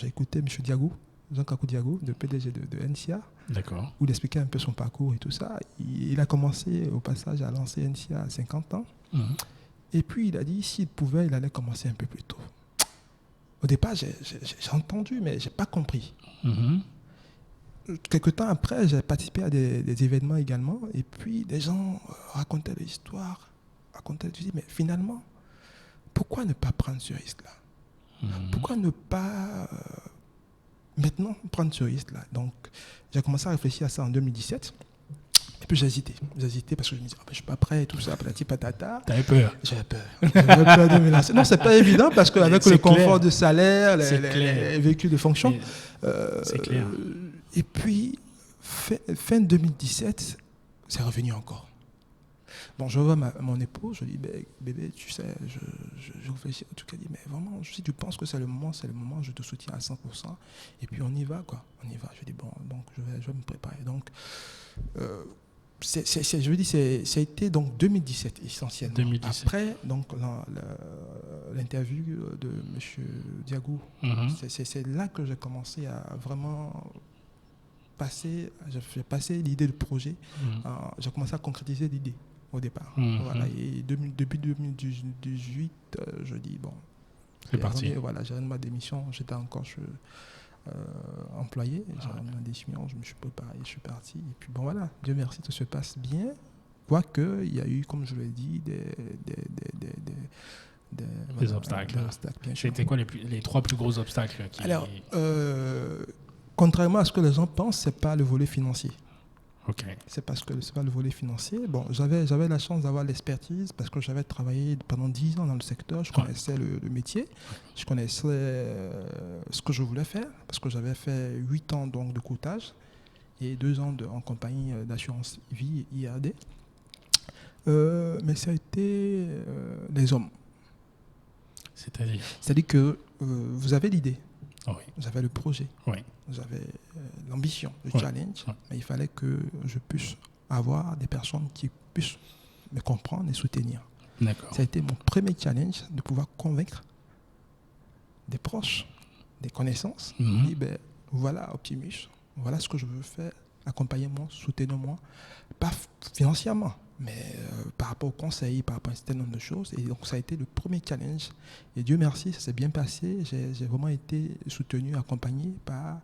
écouté M. Diago, Jean-Kakou Diago, le PDG de NCA. D'accord. Où il expliquait un peu son parcours et tout ça. Il a commencé au passage à lancer NCA à 50 ans. Et puis il a dit s'il pouvait, il allait commencer un peu plus tôt. Au départ, j'ai entendu, mais je n'ai pas compris. Quelque temps après, j'ai participé à des événements également. Et puis des gens racontaient l'histoire. Je dis, mais finalement, pourquoi ne pas prendre ce risque-là? Pourquoi ne pas... maintenant, prendre ce risque-là. Donc, j'ai commencé à réfléchir à ça en 2017. Et puis, j'ai hésité parce que je me disais, je ne suis pas prêt et tout ça, patati patata. T'avais peur? J'avais peur de me lancer. Non, ce n'est pas évident parce qu'avec le confort de salaire, les véhicules de fonction. C'est clair. Et puis, fin 2017, c'est revenu encore. Bon, je vois mon épouse, je dis, bébé, tu sais, je réfléchis. En tout cas, dit, mais vraiment, si tu penses que c'est le moment, je te soutiens à 100%. Et puis, on y va, quoi. On y va. Je dis, bon, donc, je vais me préparer. Donc, ça a été donc 2017, essentiellement. 2017. Après, donc, l'interview de M. Diago, c'est là que j'ai commencé à vraiment j'ai passé l'idée de projet. J'ai commencé à concrétiser l'idée au départ. Voilà, et depuis 2018, je dis bon, c'est parti. Voilà, j'ai rendu ma démission, j'étais encore employé, j'ai rendu ma démission, je me suis préparé, je suis parti. Et puis bon voilà, Dieu merci, tout se passe bien. Quoique, il y a eu, comme je l'ai dit, des obstacles. C'était quoi les 3 plus gros obstacles Alors, contrairement à ce que les gens pensent, ce n'est pas le volet financier. Okay. C'est parce que c'est pas le volet financier. Bon, j'avais la chance d'avoir l'expertise parce que j'avais travaillé pendant 10 ans dans le secteur. Je connaissais le métier. Je connaissais ce que je voulais faire parce que j'avais fait 8 ans donc, de courtage et 2 ans en compagnie d'assurance vie IRD. Mais ça a été les hommes. C'est-à-dire que vous avez l'idée. Oui. J'avais le projet, j'avais l'ambition, le challenge, mais il fallait que je puisse avoir des personnes qui puissent me comprendre et soutenir. D'accord. Ça a été mon premier challenge de pouvoir convaincre des proches, des connaissances. Et voilà Optimus, voilà ce que je veux faire, accompagnez-moi, soutenez-moi, pas financièrement, mais par rapport au conseil, par rapport à un certain nombre de choses. Et donc, ça a été le premier challenge. Et Dieu merci, ça s'est bien passé. J'ai vraiment été soutenu, accompagné par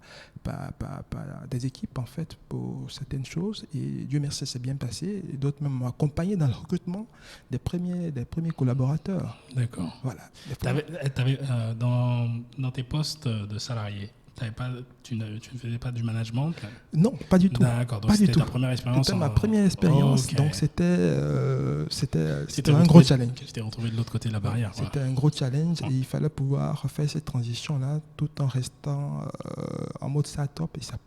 des équipes, en fait, pour certaines choses. Et Dieu merci, ça s'est bien passé. Et d'autres même m'ont accompagné dans le recrutement des premiers collaborateurs. D'accord. Voilà. Dans tes postes de salarié, tu ne faisais pas du management? Non, pas du tout. D'accord, donc c'était ta première expérience. C'était ma première expérience, okay. Donc c'était un gros challenge. Tu t'es retrouvé de l'autre côté de la barrière. C'était un gros challenge et il fallait pouvoir faire cette transition-là tout en restant en mode start-up. Et ça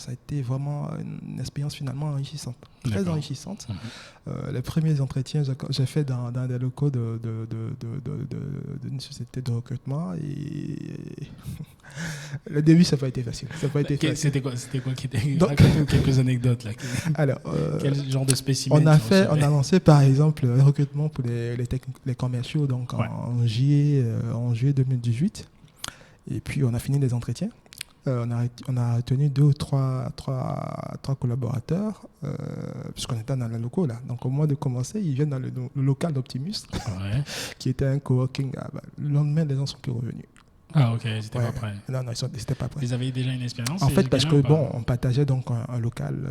a été vraiment une expérience finalement enrichissante, très enrichissante. Les premiers entretiens j'ai fait dans des locaux d'une société de recrutement et le début, ça n'a pas été facile. C'était quoi qui était... Raconte-nous quelques anecdotes là. Alors, quel genre de spécimen on a lancé par exemple un recrutement pour les commerciaux donc en juillet 2018. Et puis on a fini les entretiens. On a retenu 2 ou 3 collaborateurs puisqu'on était dans les locaux là. Donc au moment de commencer, ils viennent dans le local d'Optimus qui était un coworking. Le lendemain, les gens sont plus revenus. Ah ok, ils n'étaient pas prêts. Non, ils n'étaient pas prêts. Ils avaient déjà une expérience. En fait, parce que on partageait donc un local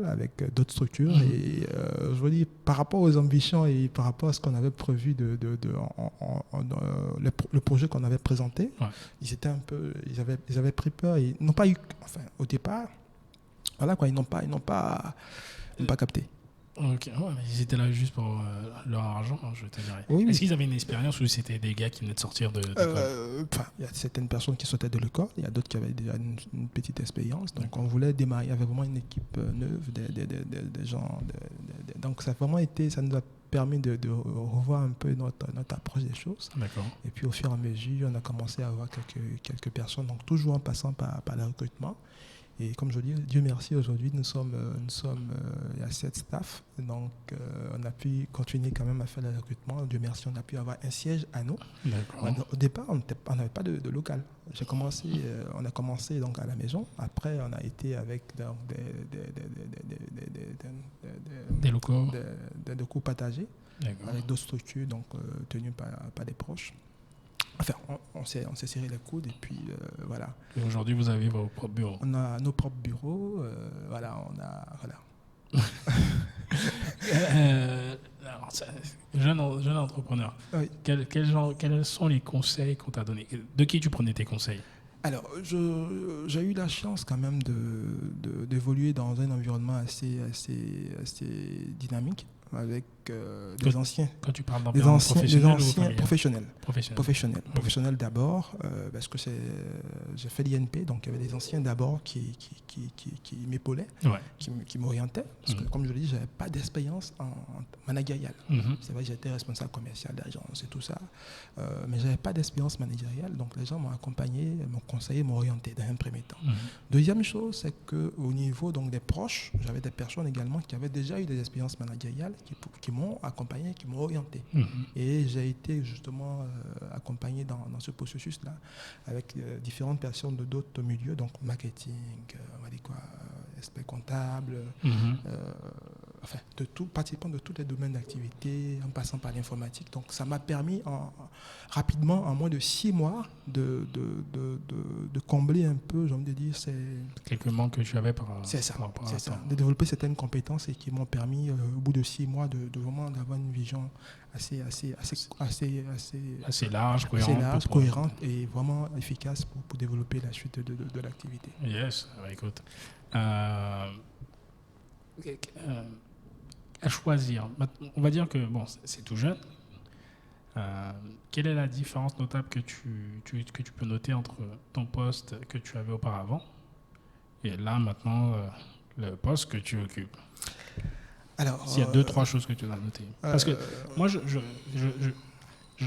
avec d'autres structures et je vous dis par rapport aux ambitions et par rapport à ce qu'on avait prévu le projet qu'on avait présenté, ils avaient pris peur et n'ont pas eu, enfin au départ, voilà quoi, ils n'ont pas capté. Ok, mais ils étaient là juste pour leur argent, je te dirais. Oui, Est-ce qu'ils avaient une expérience ou c'était des gars qui venaient de sortir de l'école? Il y a certaines personnes qui sortaient de l'école, il y a d'autres qui avaient déjà une petite expérience. Donc on voulait démarrer, il y avait vraiment une équipe neuve, des gens. Donc ça nous a permis de revoir un peu notre approche des choses. D'accord. Et puis au fur et à mesure, on a commencé à avoir quelques personnes, donc toujours en passant par le recrutement. Et comme je dis, Dieu merci, aujourd'hui, nous sommes il y a 7 staff, donc on a pu continuer quand même à faire le recrutement. Dieu merci, on a pu avoir un siège à nous. Au départ, on n'avait pas de local. On a commencé donc à la maison. Après, on a été avec des locaux partagés, avec d'autres structures donc tenues par des proches. Enfin, on s'est serré les coudes et puis voilà. Et aujourd'hui, vous avez vos propres bureaux. On a nos propres bureaux. Voilà. Alors, jeune entrepreneur. Oui. Quels sont les conseils qu'on t'a donnés? De qui tu prenais tes conseils? Alors, j'ai eu la chance quand même d'évoluer dans un environnement assez dynamique. Avec des anciens. Quand tu parles d'environnement professionnel ou professionnel d'abord, parce que j'ai fait l'INP, donc il y avait des anciens d'abord qui m'épaulaient, qui m'orientaient. Parce que, comme je le dis, je n'avais pas d'expérience en managériale. C'est vrai que j'étais responsable commercial d'agence et tout ça, mais je n'avais pas d'expérience managériale. Donc les gens m'ont accompagné, m'ont conseillé, m'ont orienté dans un premier temps. Deuxième chose, c'est qu'au niveau donc, des proches, j'avais des personnes également qui avaient déjà eu des expériences managériales qui m'ont accompagné, qui m'ont orienté. Et j'ai été justement accompagné dans ce processus-là avec différentes personnes de d'autres milieux, donc marketing, on va dire quoi, aspect comptable, enfin, pratiquement de tous les domaines d'activité, en passant par l'informatique. Donc ça m'a permis rapidement, en moins de 6 mois, de combler un peu, j'ai envie de dire, quelques manques que tu avais par de développer certaines compétences et qui m'ont permis, au bout de 6 mois, de vraiment d'avoir une vision assez large, cohérente et vraiment efficace pour développer la suite de l'activité. Yes, écoute. À choisir, on va dire que c'est tout jeune. Quelle est la différence notable que tu peux noter entre ton poste que tu avais auparavant et là maintenant le poste que tu occupes? Alors, s'il y a 2-3 choses que tu dois noter. Parce que moi je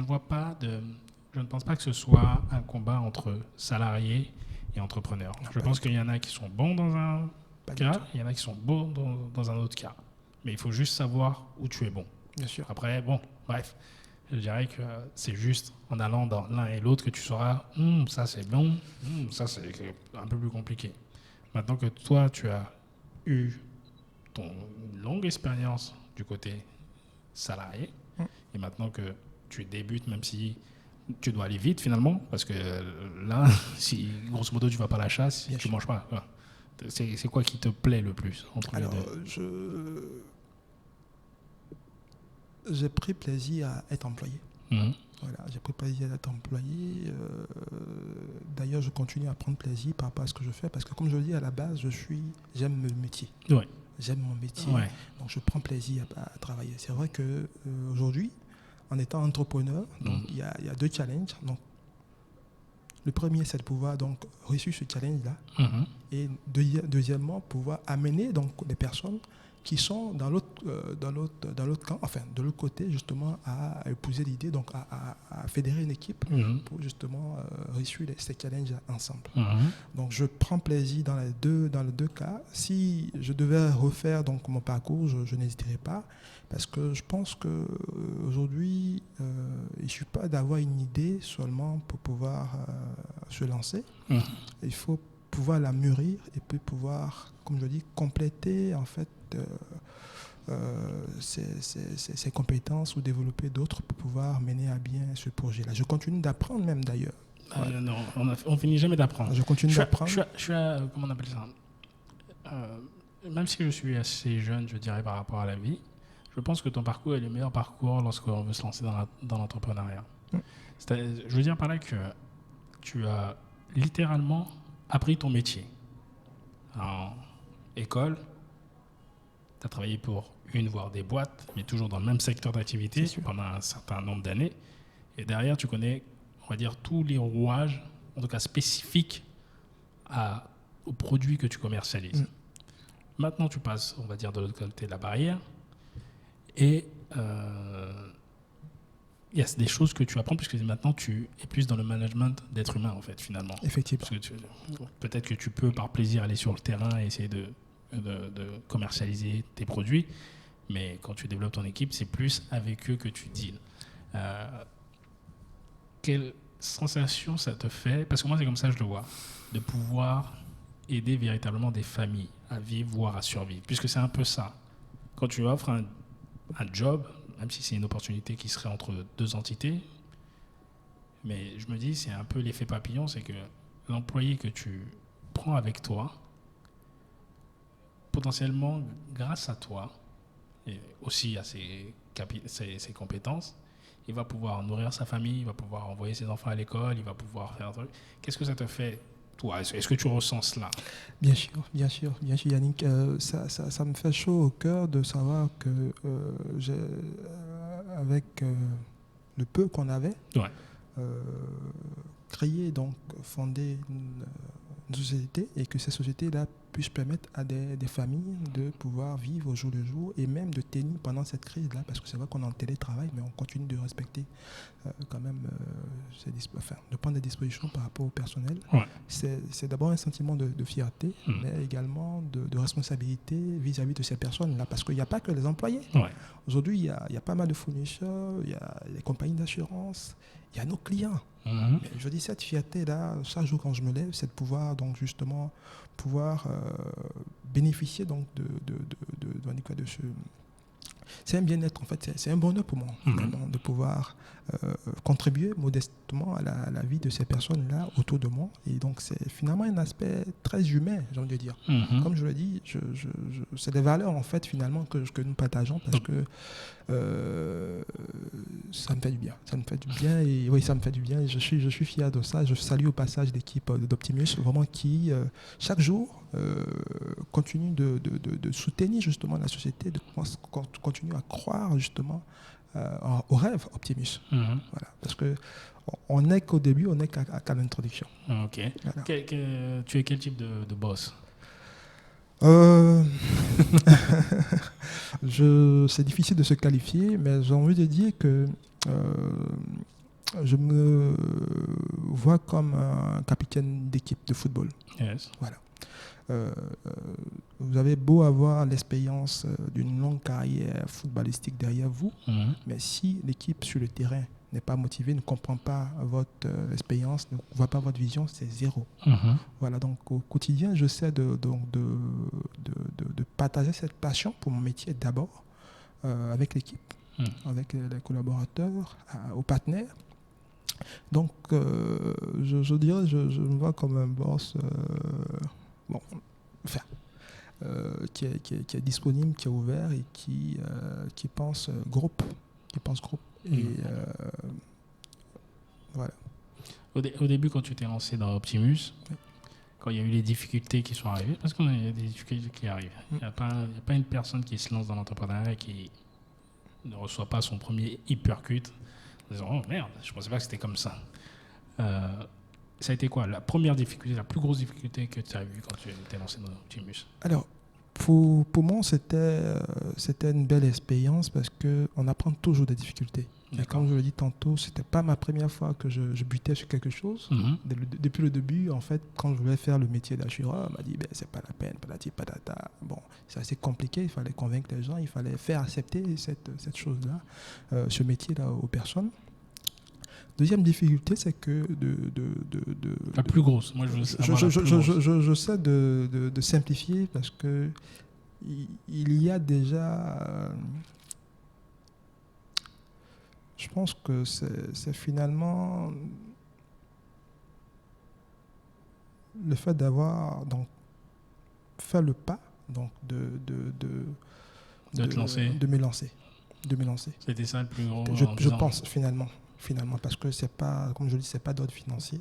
vois pas je ne pense pas que ce soit un combat entre salariés et entrepreneurs. Je pense qu'il y en a qui sont bons dans un cas, il y en a qui sont bons dans un autre cas. Mais il faut juste savoir où tu es bon. Bien sûr. Après, bref, je dirais que c'est juste en allant dans l'un et l'autre que tu sauras ça c'est bon, ça c'est un peu plus compliqué. Maintenant que toi, tu as eu ton longue expérience du côté salarié. Et maintenant que tu débutes, même si tu dois aller vite finalement, parce que là, si grosso modo tu vas pas à la chasse, tu manges pas. Quoi. C'est quoi qui te plaît le plus entre les deux? J'ai pris plaisir à être employé. Voilà, j'ai pris plaisir à être employé. D'ailleurs, je continue à prendre plaisir par rapport à ce que je fais, parce que comme je le dis à la base, j'aime le métier. Ouais. J'aime mon métier, donc je prends plaisir à travailler. C'est vrai qu'aujourd'hui, en étant entrepreneur, donc il y a 2 challenges. Donc, le premier, c'est de pouvoir donc réussir ce challenge-là, et deuxièmement, pouvoir amener donc les personnes qui sont dans l'autre camp, enfin de l'autre côté, justement, à épouser l'idée, donc à fédérer une équipe pour justement réussir ces challenges ensemble. Donc je prends plaisir dans les deux cas. Si je devais refaire donc mon parcours, je n'hésiterai pas, parce que je pense qu'aujourd'hui, il ne suffit pas d'avoir une idée seulement pour pouvoir se lancer. Il faut pouvoir la mûrir et puis pouvoir, comme je dis, compléter en fait ses compétences ou développer d'autres pour pouvoir mener à bien ce projet-là. Je continue d'apprendre même d'ailleurs. Non, on finit jamais d'apprendre. Je continue d'apprendre. Je suis comment on appelle ça, même si je suis assez jeune, je dirais, par rapport à la vie, je pense que ton parcours est le meilleur parcours lorsqu'on veut se lancer dans l'entrepreneuriat. Je veux dire par là que tu as littéralement appris ton métier. En école, tu as travaillé pour une, voire des boîtes, mais toujours dans le même secteur d'activité pendant un certain nombre d'années. Et derrière, tu connais, on va dire, tous les rouages, en tout cas spécifiques aux produits que tu commercialises. Maintenant, tu passes, on va dire, de l'autre côté de la barrière. Et il y a des choses que tu apprends, puisque maintenant, tu es plus dans le management d'être humain, en fait, finalement. Effectivement. Parce que peut-être que tu peux, par plaisir, aller sur le terrain et essayer de commercialiser tes produits, mais quand tu développes ton équipe, c'est plus avec eux que tu deals. Quelle sensation ça te fait, parce que moi c'est comme ça que je le vois, de pouvoir aider véritablement des familles à vivre, voire à survivre, puisque c'est un peu ça. Quand tu offres un job, même si c'est une opportunité qui serait entre 2 entités, mais je me dis, c'est un peu l'effet papillon, c'est que l'employé que tu prends avec toi, potentiellement, grâce à toi, et aussi à ses compétences, il va pouvoir nourrir sa famille, il va pouvoir envoyer ses enfants à l'école, il va pouvoir faire un truc. Qu'est-ce que ça te fait, toi? Est-ce que tu ressens cela? Bien sûr, Yannick. Ça me fait chaud au cœur de savoir que avec le peu qu'on avait, créé, donc fondé une société, et que cette société-là puisse permettre à des familles de pouvoir vivre au jour le jour et même de tenir pendant cette crise-là, parce que c'est vrai qu'on est en télétravail, mais on continue de respecter quand même, de prendre des dispositions par rapport au personnel. C'est d'abord un sentiment de fierté, mais également de responsabilité vis-à-vis de ces personnes-là, parce qu'il n'y a pas que les employés. Aujourd'hui, il y a pas mal de fournisseurs, il y a les compagnies d'assurance, il y a nos clients. Mais je dis, cette fierté-là, chaque jour quand je me lève, c'est de pouvoir donc justement bénéficier donc de ce... C'est un bien-être, en fait, c'est un bonheur pour moi, vraiment, de pouvoir contribuer modestement à la vie de ces personnes-là autour de moi. Et donc, c'est finalement un aspect très humain, j'ai envie de dire. Comme je le dis, c'est des valeurs, en fait, finalement, que nous partageons, parce que ça me fait du bien. Ça me fait du bien, et oui, ça me fait du bien. Et je suis fier de ça. Je salue au passage l'équipe d'Optimus, vraiment, qui, chaque jour, continue de soutenir justement la société, de continuer à croire justement au rêve Optimus. Voilà, parce que on n'est qu'au début, on n'est qu'à l'introduction. Ok. Voilà. Tu es quel type de boss? C'est difficile de se qualifier, mais j'ai envie de dire que je me vois comme un capitaine d'équipe de football. Yes. Voilà. Vous avez beau avoir l'expérience d'une longue carrière footballistique derrière vous, mais si l'équipe sur le terrain n'est pas motivée, ne comprend pas votre expérience, ne voit pas votre vision, c'est zéro. Voilà, donc au quotidien, j'essaie de partager cette passion pour mon métier d'abord avec l'équipe. avec les collaborateurs, aux partenaires. Donc, je dirais, je me vois comme un boss qui est disponible, qui est ouvert et qui pense groupe. Et voilà. Au début, quand tu t'es lancé dans Optimus, quand il y a eu les difficultés qui sont arrivées, parce qu'il y a des difficultés qui arrivent. Il n'y a pas une personne qui se lance dans l'entrepreneuriat et qui ne reçoit pas son premier hypercut en disant « Oh merde, je ne pensais pas que c'était comme ça ». Ça a été quoi la première difficulté, la plus grosse difficulté que tu as vue quand tu t'es lancé dans Optimus? Alors, pour moi, c'était une belle expérience parce qu'on apprend toujours des difficultés. Et comme je le dis tantôt, ce n'était pas ma première fois que je butais sur quelque chose. Depuis le début, en fait, quand je voulais faire le métier d'assureur, on m'a dit c'est pas la peine, patati patata. Bon, c'est assez compliqué, il fallait convaincre les gens, il fallait faire accepter cette chose-là, ce métier-là aux personnes. Deuxième difficulté, c'est que la plus grosse. Moi, je sais de simplifier parce que il y a déjà. Je pense que c'est finalement le fait d'avoir donc fait le pas donc de me lancer. C'était ça le plus gros. Je pense finalement parce que c'est pas, comme je le dis, c'est pas d'ordre financier.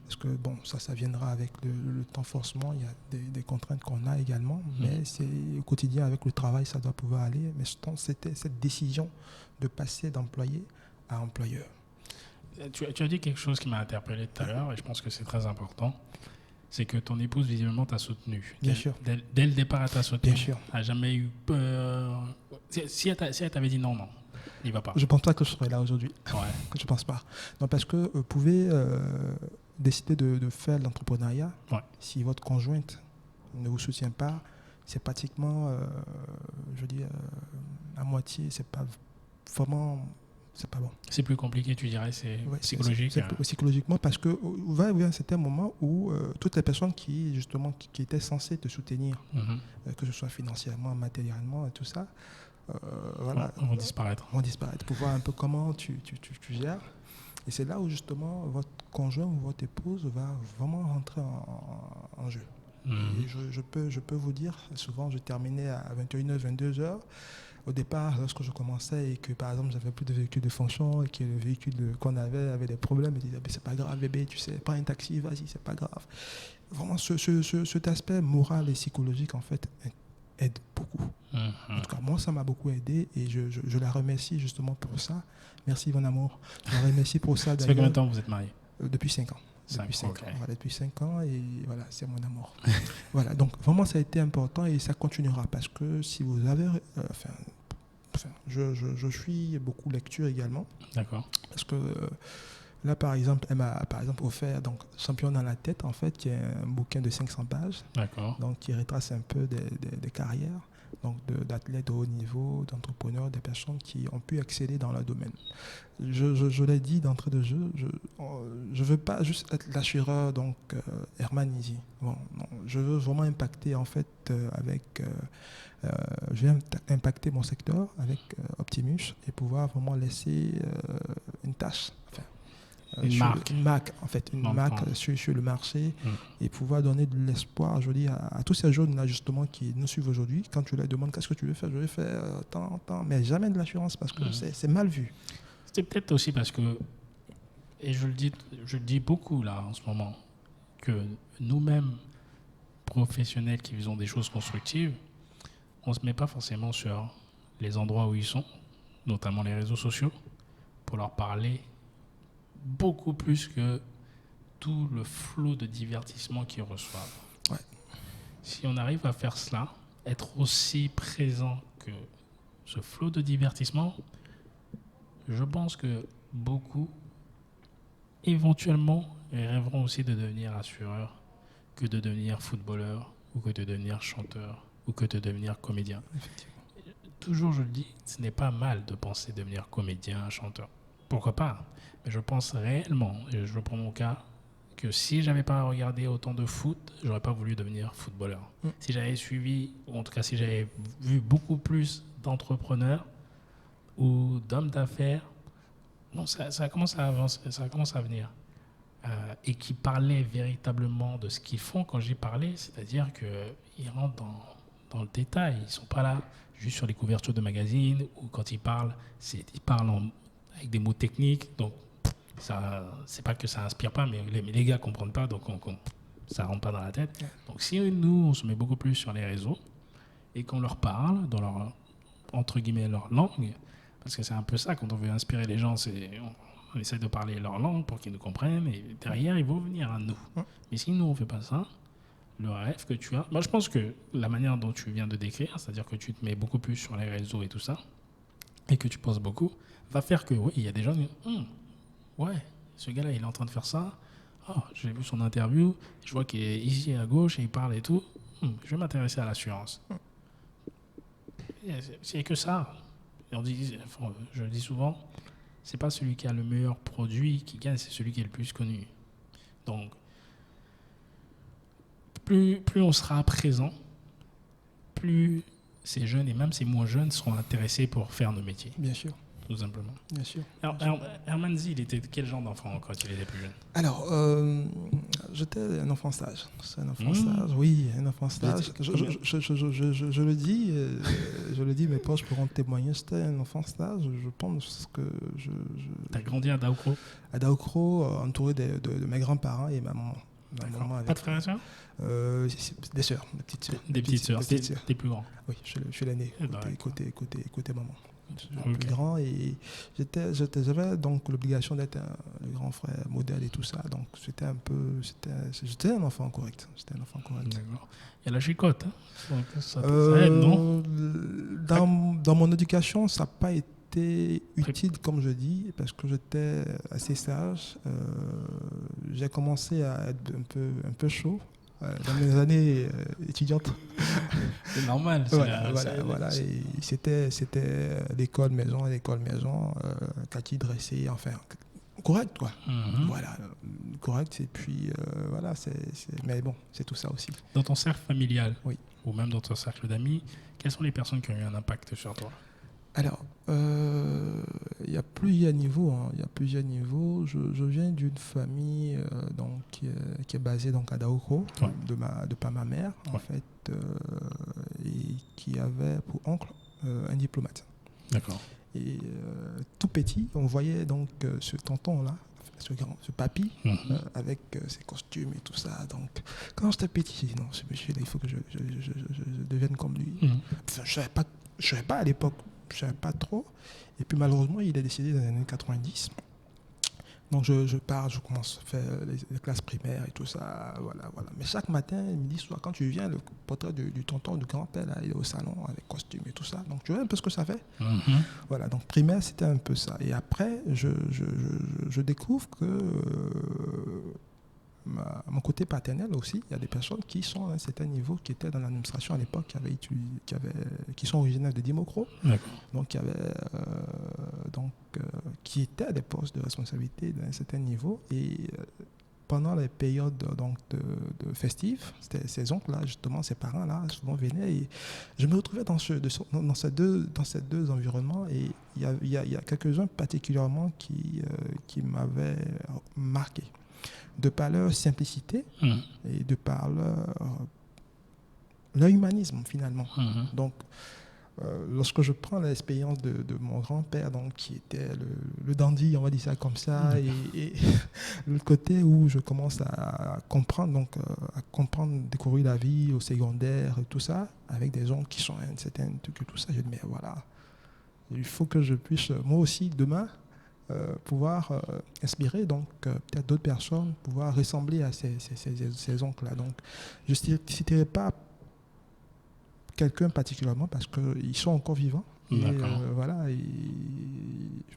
Parce que bon, ça viendra avec le temps forcément. Il y a des contraintes qu'on a également, mais c'est au quotidien avec le travail, ça doit pouvoir aller. Mais c'était cette décision de passer d'employé à employeur. Tu as dit quelque chose qui m'a interpellé tout à l'heure et je pense que c'est très important. C'est que ton épouse, visiblement, t'a soutenu. Bien sûr. Dès le départ, elle t'a soutenu. Bien sûr. Elle n'a jamais eu peur. Si elle t'avait dit non, il ne va pas. Je ne pense pas que je serais là aujourd'hui. Ouais. Je ne pense pas. Non, parce que vous pouvez décider de faire l'entrepreneuriat. Ouais. Si votre conjointe ne vous soutient pas, c'est pratiquement, à moitié, c'est pas vraiment... C'est pas bon. C'est plus compliqué, tu dirais, c'est psychologique. C'est psychologiquement parce que va y avoir un certain moment où toutes les personnes qui étaient censées te soutenir, que ce soit financièrement, matériellement et tout ça, vont disparaître. Pour voir un peu comment tu gères. Et c'est là où justement votre conjoint ou votre épouse va vraiment rentrer en jeu. Et je peux vous dire, souvent je terminais à 21h, 22h. Au départ, lorsque je commençais et que par exemple j'avais plus de véhicule de fonction et que le véhicule qu'on avait des problèmes, je disais c'est pas grave bébé, tu sais, prends un taxi, vas-y, c'est pas grave. Vraiment cet aspect moral et psychologique en fait aide beaucoup. En tout cas, moi ça m'a beaucoup aidé et je la remercie justement pour ça. Merci mon amour. Je la remercie pour ça. Ça fait combien de temps vous êtes mariés? Depuis 5 ans. Depuis 5 okay. ans. Voilà, depuis 5 ans et voilà, c'est mon amour. Voilà, donc vraiment ça a été important et ça continuera parce que si vous avez... je suis beaucoup lecture également. D'accord. Parce que là, par exemple, elle m'a offert donc, Champion dans la tête, en fait, qui est un bouquin de 500 pages. D'accord. Donc, qui retrace un peu des carrières donc d'athlètes de haut niveau, d'entrepreneurs, des personnes qui ont pu accéder dans leur domaine. Je l'ai dit d'entrée de jeu, je veux pas juste être l'assureur, donc Herman Easy. Bon, non, je veux vraiment impacter, en fait, je vais impacter mon secteur avec Optimus et pouvoir vraiment laisser une tâche. Une marque, en fait, une marque sur le marché et pouvoir donner de l'espoir, je dis, à tous ces jeunes-là, justement, qui nous suivent aujourd'hui. Quand tu leur demandes qu'est-ce que tu veux faire, je vais faire tant, mais jamais de l'assurance parce que c'est mal vu. C'est peut-être aussi parce que, et je le dis beaucoup là en ce moment, que nous-mêmes, professionnels qui faisons des choses constructives, on ne se met pas forcément sur les endroits où ils sont, notamment les réseaux sociaux, pour leur parler beaucoup plus que tout le flot de divertissement qu'ils reçoivent. Ouais. Si on arrive à faire cela, être aussi présent que ce flot de divertissement, je pense que beaucoup, éventuellement, rêveront aussi de devenir assureur que de devenir footballeur ou que de devenir chanteur ou que de devenir comédien. Toujours, je le dis, ce n'est pas mal de penser devenir comédien, chanteur. Pourquoi pas? Mais je pense réellement, et je prends mon cas, que si j'avais pas regardé autant de foot, j'aurais pas voulu devenir footballeur. Si j'avais suivi, ou en tout cas si j'avais vu beaucoup plus d'entrepreneurs, ou d'hommes d'affaires. Non, ça commence à avancer, ça commence à venir. Et qui parlaient véritablement de ce qu'ils font quand j'y parlais, c'est-à-dire qu'ils rentrent dans le détail. Ils ne sont pas là juste sur les couvertures de magazines ou quand ils parlent, ils parlent avec des mots techniques. Donc, c'est pas que ça inspire pas, mais les gars ne comprennent pas, donc ça ne rentre pas dans la tête. Donc, si nous, on se met beaucoup plus sur les réseaux et qu'on leur parle dans leur, entre guillemets, leur langue, parce que c'est un peu ça, quand on veut inspirer les gens, on essaie de parler leur langue pour qu'ils nous comprennent et derrière, ils vont venir à nous. Mais si nous, on ne fait pas ça, le rêve que tu as... Moi, je pense que la manière dont tu viens de décrire, c'est-à-dire que tu te mets beaucoup plus sur les réseaux et tout ça, et que tu poses beaucoup, va faire que, oui, il y a des gens qui disent, ouais, ce gars-là, il est en train de faire ça. Oh, j'ai vu son interview, je vois qu'il est ici à gauche et il parle et tout. Je vais m'intéresser à l'assurance. C'est que ça. Et je le dis souvent, c'est pas celui qui a le meilleur produit qui gagne, c'est celui qui est le plus connu. Donc, plus on sera présent, plus ces jeunes et même ces moins jeunes seront intéressés pour faire nos métiers. Bien sûr. Tout simplement. Bien sûr. Herman Z, il était quel genre d'enfant quand il était plus jeune? Alors, j'étais un enfant sage. C'est un enfant sage, oui, un enfant sage. Je le dis, mes proches pourront témoigner, j'étais un enfant sage. Je pense que T'as grandi à Daoukro? À Daoukro, entouré de mes grands-parents et ma maman. Pas de frères et sœurs? Des sœurs, des petites sœurs. T'es plus grand? Oui, je suis l'aîné, côté maman. Okay. Plus grand et j'avais donc l'obligation d'être le grand frère modèle et tout ça, donc j'étais un enfant correct. D'accord. Il y a la chicote, hein? Donc ça aide, non? Dans mon éducation, ça n'a pas été utile, comme je dis, parce que j'étais assez sage. J'ai commencé à être un peu chaud dans mes années étudiantes. C'est normal. Voilà. Et c'était l'école maison, kaki dressé, enfin correct quoi. Voilà, correct. Et puis voilà, mais bon, c'est tout ça aussi. Dans ton cercle familial, oui, ou même dans ton cercle d'amis, quelles sont les personnes qui ont eu un impact sur toi? Alors, il y a plusieurs niveaux. Je viens d'une famille donc, qui est basée donc, à Daoukro, de par ma mère, en fait, et qui avait pour oncle un diplomate. D'accord. Et tout petit, on voyait donc ce tonton-là, ce papy, avec ses costumes et tout ça. Donc, quand j'étais petit, j'ai dit non, ce monsieur-là, il faut que je devienne comme lui. Enfin, je ne savais pas à l'époque. Je ne savais pas trop. Et puis malheureusement, il est décédé dans les années 90. Donc je pars, je commence à faire les classes primaires et tout ça. Voilà. Mais chaque matin, midi, soir, quand tu viens, le portrait du tonton, du grand-père, là, il est au salon avec costume et tout ça. Donc tu vois un peu ce que ça fait. Voilà, donc primaire, c'était un peu ça. Et après, je découvre que mon côté paternel aussi, il y a des personnes qui sont à un certain niveau, qui étaient dans l'administration à l'époque, qui sont originaires de Dimokro, donc qui étaient à des postes de responsabilité d'un certain niveau. Et pendant les périodes donc, de festives, ces oncles-là, justement, ces parents-là, souvent venaient. Et je me retrouvais dans ces deux environnements. Et il y a quelques-uns particulièrement qui m'avaient marqué. De par leur simplicité et de par leur humanisme, finalement. Donc, lorsque je prends l'expérience de mon grand-père, donc, qui était le dandy, on va dire ça comme ça, et le côté où je commence à comprendre, découvrir la vie au secondaire, et tout ça, avec des gens qui sont un certain truc et tout ça, je dis, mais voilà, il faut que je puisse, moi aussi, demain, pouvoir inspirer donc peut-être d'autres personnes, pouvoir ressembler à ces oncles-là. Donc, je ne citerai pas quelqu'un particulièrement parce qu'ils sont encore vivants. Voilà, et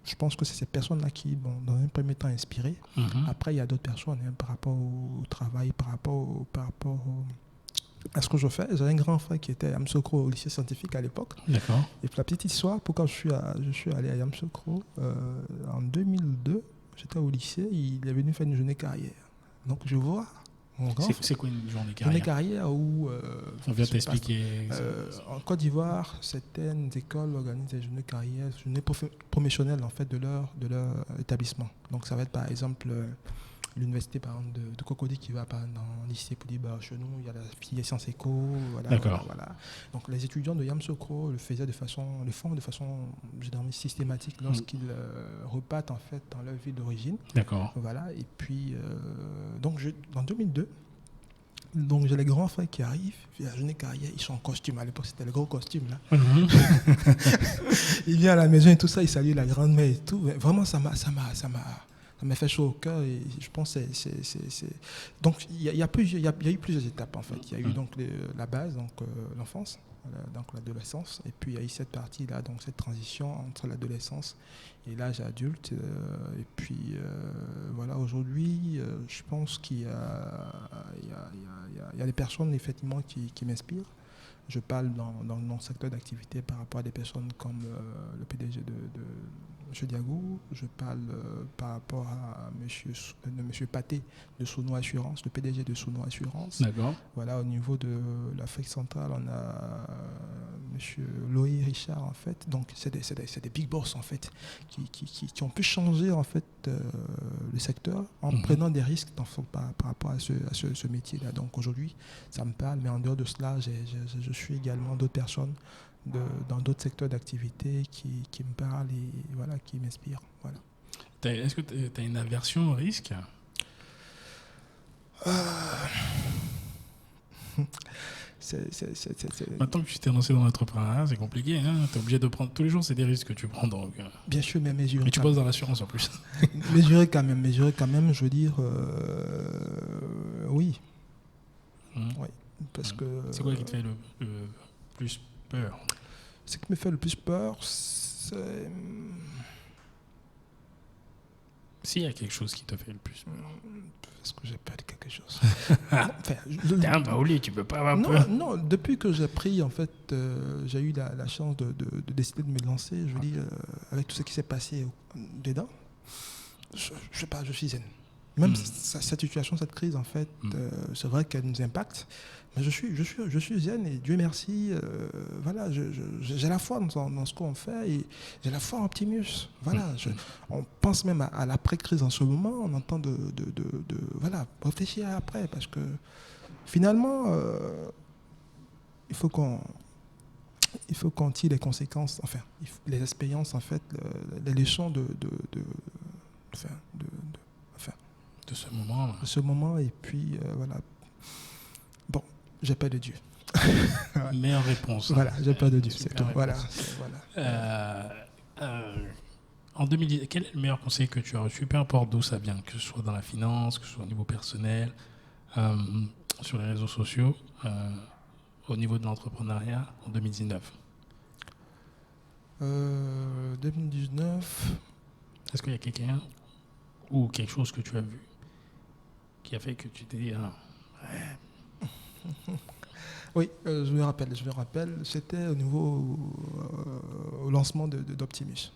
je pense que c'est ces personnes-là qui vont dans un premier temps inspirer. Après, il y a d'autres personnes par rapport au travail, par rapport à ce que je fais. J'avais un grand frère qui était à Yamsoukro au lycée scientifique à l'époque. D'accord. Et puis la petite histoire, pourquoi je suis allé à Yamsoukro, en 2002, j'étais au lycée, il est venu faire une journée carrière. Donc je vois C'est quoi une journée carrière? Journée carrière où... on vient t'expliquer. En Côte d'Ivoire, certaines écoles organisent des journées carrières, journées promotionnelles en fait, de leur établissement. Donc ça va être par exemple l'université par exemple, de Cocody qui va dans le lycée Pouliba chez nous, il y a la filière Sciences Éco. D'accord. Voilà. Donc les étudiants de Yamoussoukro le font de façon généralement systématique lorsqu'ils repartent en fait dans leur ville d'origine. D'accord. Voilà. Et puis donc en 2002, donc j'ai les grands frères qui arrivent, puis la journée carrière, ils sont en costume. À l'époque, c'était le gros costume là. Il vient à la maison et tout ça, il salue la grand-mère et tout. Mais vraiment, ça m'a fait chaud au cœur et je pense que c'est... Donc il y a eu plusieurs étapes en fait. Il y a eu donc la base, donc l'enfance, donc l'adolescence, et puis il y a eu cette partie là, donc cette transition entre l'adolescence et l'âge adulte. Et puis voilà, aujourd'hui, je pense qu'il y a des personnes effectivement qui m'inspirent. Je parle dans mon secteur d'activité par rapport à des personnes comme le PDG de M. Diagou. Je parle par rapport à M. Paté de Souno Assurance, le PDG de Souno Assurance. D'accord. Voilà, au niveau de l'Afrique centrale, on a M. Loïc Richard, en fait. Donc, c'est des big boss, en fait, qui ont pu changer, en fait, le secteur en prenant des risques par rapport à ce métier-là. Donc, aujourd'hui, ça me parle, mais en dehors de cela, je suis également d'autres personnes dans d'autres secteurs d'activité qui me parlent et voilà, qui m'inspirent. Voilà. Est-ce que tu as une aversion au risque? Maintenant que tu t'es lancé dans l'entrepreneuriat, c'est compliqué. Hein, tu es obligé de prendre tous les jours, c'est des risques que tu prends. Donc, bien sûr, mais mesurer. Mais tu bosses dans l'assurance en plus. mesurer quand même, je veux dire, oui. Oui, parce que... C'est quoi qui te fait le plus peur? Ce qui me fait le plus peur, c'est... S'il y a quelque chose qui te fait le plus peur. Est-ce que j'ai peur de quelque chose? T'es un baoulé, tu peux pas avoir peur. Non, depuis que j'ai pris, en fait, j'ai eu la chance de décider de me lancer, je veux dire, avec tout ce qui s'est passé dedans, je sais pas, je suis zen. Même cette situation, cette crise, en fait, c'est vrai qu'elle nous impacte, mais je suis zen et Dieu merci, voilà, j'ai la foi dans ce qu'on fait et j'ai la foi en Optimus. Voilà, on pense même à l'après-crise en ce moment, on entend voilà, réfléchir à après, parce que finalement, il faut qu'on tire les conséquences, enfin, les expériences, en fait, les leçons de ce moment. Et puis, voilà. Bon, j'ai peur de Dieu. Meilleure réponse. Voilà, j'ai peur de Dieu, c'est tout. Voilà. En 2010, quel est le meilleur conseil que tu as reçu, peu importe d'où ça vient, que ce soit dans la finance, que ce soit au niveau personnel, sur les réseaux sociaux, au niveau de l'entrepreneuriat, en 2019 2019. Est-ce qu'il y a quelqu'un ou quelque chose que tu as vu qui a fait que tu t'es dit Oui, je me rappelle. C'était au niveau au lancement d'Optimus.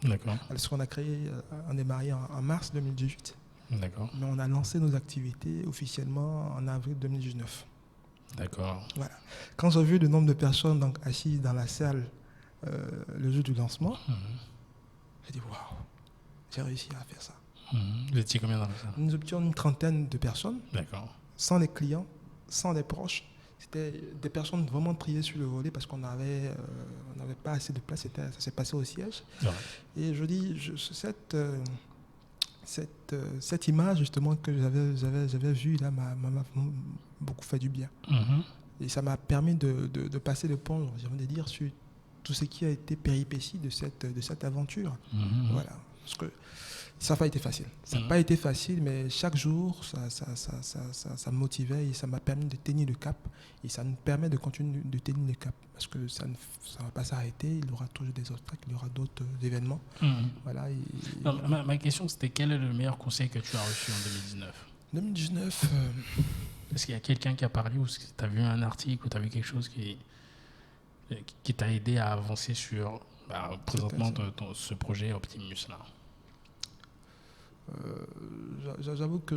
D'accord. Parce qu'on a créé, on est démarré en mars 2018. D'accord. Mais on a lancé nos activités officiellement en avril 2019. D'accord. Voilà. Quand j'ai vu le nombre de personnes donc, assises dans la salle le jour du lancement, j'ai dit waouh, j'ai réussi à faire ça. Vous étiez combien dans la salle? Nous étions une trentaine de personnes. D'accord. Sans les clients, sans les proches. C'était des personnes vraiment triées sur le volet parce qu'on n'avait pas assez de place. Ça s'est passé au siège. Ouais. Et je dis, cette image justement que j'avais vue là m'a beaucoup fait du bien. Et ça m'a permis de passer le pont, j'ai envie de dire, sur tout ce qui a été péripéties de cette aventure. Voilà. Parce que ça n'a pas été facile. Ça n'a pas été facile, mais chaque jour, ça me motivait et ça m'a permis de tenir le cap. Et ça nous permet de continuer de tenir le cap. Parce que ça ne va pas s'arrêter. Il y aura toujours des obstacles, il y aura d'autres événements. Voilà, ma question, c'était quel est le meilleur conseil que tu as reçu en 2019 Est-ce qu'il y a quelqu'un qui a parlé ou tu as vu un article ou tu as vu quelque chose qui t'a aidé à avancer sur présentement ce projet Optimus là? J'avoue que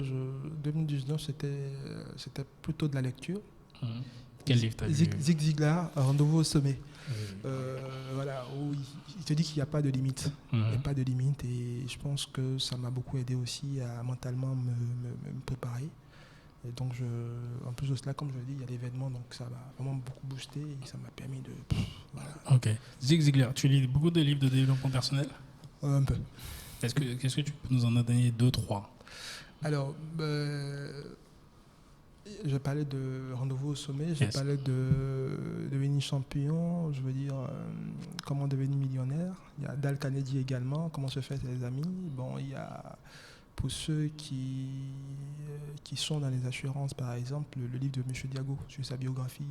2019, c'était plutôt de la lecture. Quel livre t'as lu? Zig Ziglar, Rendez-vous au sommet. Voilà, où il te dit qu'il n'y a pas de limite. Il n'y a pas de limite, et je pense que ça m'a beaucoup aidé aussi à mentalement me préparer. Et donc, en plus de cela, comme je l'ai dit, il y a l'événement, donc ça m'a vraiment beaucoup boosté et ça m'a permis de... Voilà. Ok. Zig Ziglar, tu lis beaucoup de livres de développement personnel? Un peu. Qu'est-ce que tu peux nous en donner 2-3? Alors, je parlais de Rendez-vous au sommet, je parlais de devenir champion, je veux dire comment devenir millionnaire. Il y a Dale Carnegie également, comment se faire ses amis. Bon, il y a pour ceux qui sont dans les assurances, par exemple, le livre de M. Diago sur sa biographie,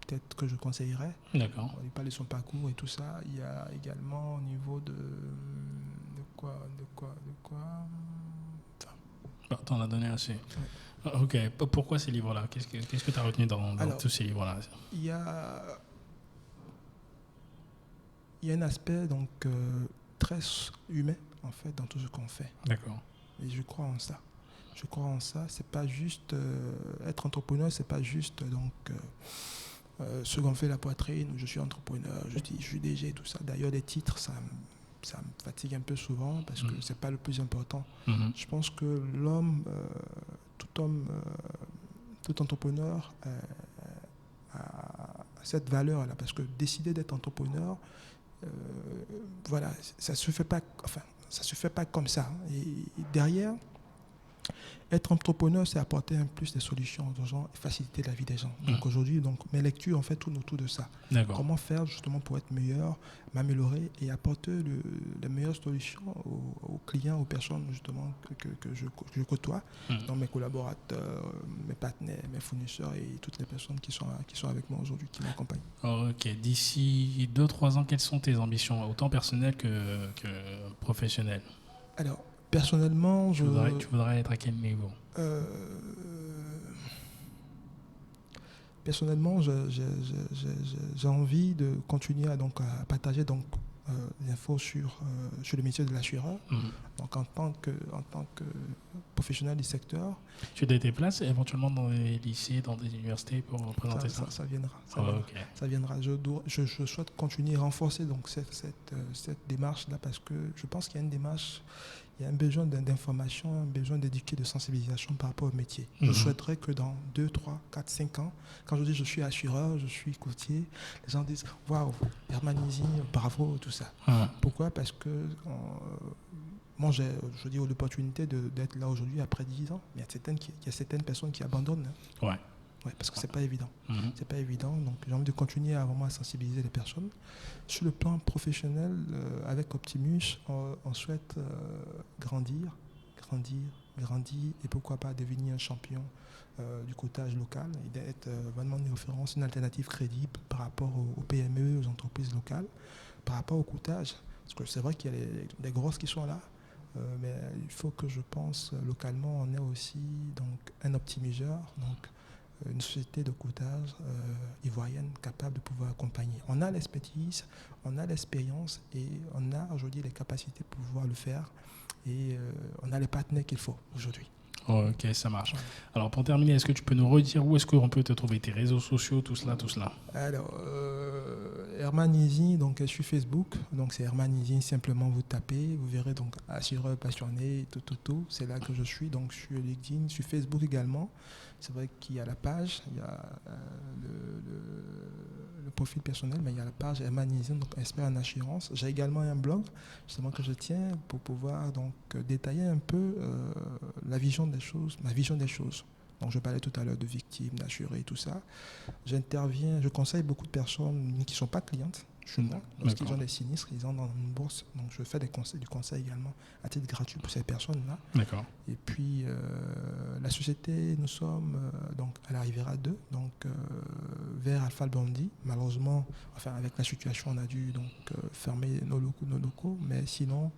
peut-être que je conseillerais. D'accord. Il parle de son parcours et tout ça. Il y a également au niveau de quoi enfin, t'en as donné assez. Ouais. Ok. Pourquoi ces livres-là? Qu'est-ce que tu as retenu dans tous ces livres-là? Il y a un aspect donc très humain en fait dans tout ce qu'on fait. D'accord. Et je crois en ça. C'est pas juste être entrepreneur, c'est pas juste donc se gonfler la poitrine. Je suis entrepreneur, je suis DG, tout ça. D'ailleurs, les titres, ça me fatigue un peu souvent parce que c'est pas le plus important. Je pense que tout entrepreneur a cette valeur-là, parce que décider d'être entrepreneur, voilà, ça se fait pas comme ça. Et derrière, être entrepreneur, c'est apporter un plus de solutions aux gens et faciliter la vie des gens. Donc aujourd'hui, mes lectures, en fait, tournent autour de ça. D'accord. Comment faire justement pour être meilleur, m'améliorer et apporter les meilleures solutions aux clients, aux personnes justement que je côtoie, dans mes collaborateurs, mes partenaires, mes fournisseurs et toutes les personnes qui sont avec moi aujourd'hui, qui m'accompagnent. Ok. D'ici 2-3 ans, quelles sont tes ambitions, autant personnelles que professionnelles? Alors, personnellement, tu voudrais être à quel niveau? Personnellement, j'ai envie de continuer à partager des infos sur le métier de l'assureur. Donc en tant que professionnel du secteur. Tu as des places éventuellement dans des lycées, dans des universités pour présenter ça? Ça viendra. Okay. Ça viendra. Je souhaite continuer à renforcer donc cette démarche-là, parce que je pense qu'il y a une démarche. Il y a un besoin d'information, un besoin d'éduquer, de sensibilisation par rapport au métier. Je souhaiterais que dans 2, 3, 4, 5 ans, quand je dis je suis assureur, je suis courtier, les gens disent « Waouh, Herman Easy, bravo », tout ça. Pourquoi? Parce que moi, j'ai l'opportunité d'être là aujourd'hui après 10 ans. Mais il y a certaines personnes qui abandonnent. Hein. Ouais, parce que c'est pas évident. C'est pas évident. Donc, j'ai envie de continuer à vraiment sensibiliser les personnes. Sur le plan professionnel, avec Optimus, on souhaite grandir, et pourquoi pas devenir un champion du courtage local et d'être vraiment une référence, une alternative crédible par rapport aux PME, aux entreprises locales, par rapport au courtage. Parce que c'est vrai qu'il y a des grosses qui sont là, mais il faut que je pense localement, on ait aussi donc, un optimiseur, donc une société de courtage ivoirienne capable de pouvoir accompagner. On a l'expertise, on a l'expérience et on a aujourd'hui les capacités pour pouvoir le faire, et on a les partenaires qu'il faut aujourd'hui. Ok, ça marche. Alors pour terminer, est-ce que tu peux nous redire où est-ce qu'on peut te trouver, tes réseaux sociaux, tout cela? Alors, Herman Easy, donc sur Facebook, donc c'est Herman Easy, simplement vous tapez, vous verrez donc assureur passionné, tout, c'est là que je suis, donc sur LinkedIn, sur Facebook également. C'est vrai qu'il y a la page, il y a le profil personnel, mais il y a la page Herman Easy, donc expert en assurance. J'ai également un blog, justement, que je tiens pour pouvoir donc détailler un peu ma vision des choses. Donc je parlais tout à l'heure de victimes, d'assurés, tout ça. J'interviens, je conseille beaucoup de personnes qui ne sont pas clientes chez moi. Lorsqu'ils ont des sinistres, ils ont dans une bourse. Donc je fais du conseil également à titre gratuit pour ces personnes-là. D'accord. Et puis la société, nous sommes, donc elle arrivera à 2, donc vers Alpha Blondie. Malheureusement, enfin avec la situation, on a dû donc fermer nos locaux, mais sinon,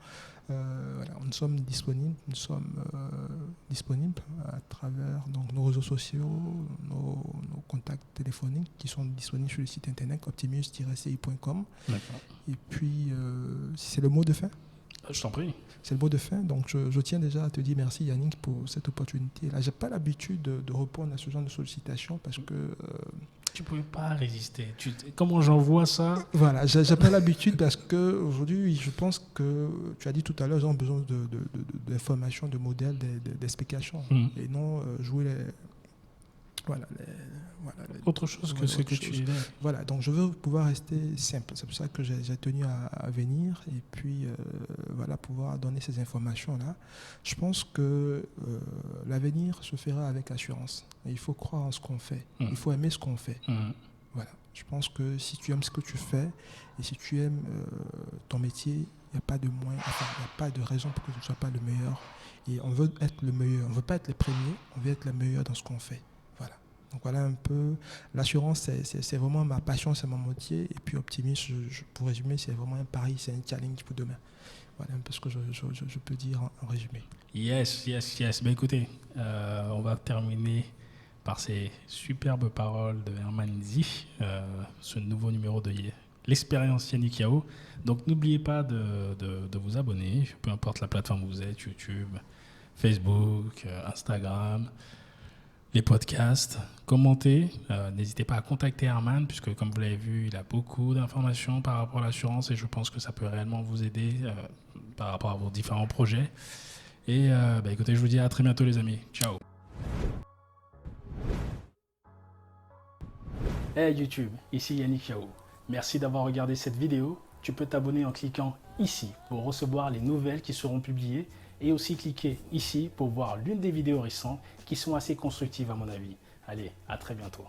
voilà, nous sommes disponibles à travers donc, nos réseaux sociaux, nos contacts téléphoniques qui sont disponibles sur le site internet optimus-ci.com. D'accord. Et puis, si c'est le mot de fin. Je t'en prie. C'est le mot de fin. Donc, je tiens déjà à te dire merci, Yannick, pour cette opportunité-là. Je n'ai pas l'habitude de répondre à ce genre de sollicitations parce que... Tu ne pouvais pas résister. Comment j'envoie ça? Voilà, je n'ai pas l'habitude parce qu'aujourd'hui, je pense que tu as dit tout à l'heure, ils ont besoin d'informations, de modèles, d'explications. Et non jouer les... Autre chose que ce que tu disais. Voilà, donc je veux pouvoir rester simple. C'est pour ça que j'ai tenu à venir et puis pouvoir donner ces informations-là. Je pense que l'avenir se fera avec assurance. Et il faut croire en ce qu'on fait. Il faut aimer ce qu'on fait. Voilà. Je pense que si tu aimes ce que tu fais et si tu aimes ton métier, il n'y a pas de moyen, il n'y a pas de raison pour que tu ne sois pas le meilleur. Et on veut être le meilleur. On ne veut pas être les premiers, on veut être le meilleur dans ce qu'on fait. Voilà. Donc voilà un peu, l'assurance c'est vraiment ma passion, c'est mon métier. Et puis optimisme, pour résumer, c'est vraiment un pari, c'est un challenge pour demain. Voilà un peu ce que je peux dire en résumé. Yes. Ben écoutez, on va terminer par ces superbes paroles de Herman Zi, ce nouveau numéro de l'expérience Yannick Yao. Donc n'oubliez pas de vous abonner, peu importe la plateforme où vous êtes, YouTube, Facebook, Instagram, les podcasts, commentez. N'hésitez pas à contacter Herman, puisque comme vous l'avez vu, il a beaucoup d'informations par rapport à l'assurance et je pense que ça peut réellement vous aider par rapport à vos différents projets. Et écoutez, je vous dis à très bientôt les amis. Ciao. Hey YouTube, ici Yannick Yao. Merci d'avoir regardé cette vidéo. Tu peux t'abonner en cliquant ici pour recevoir les nouvelles qui seront publiées et aussi cliquer ici pour voir l'une des vidéos récentes qui sont assez constructives à mon avis. Allez, à très bientôt.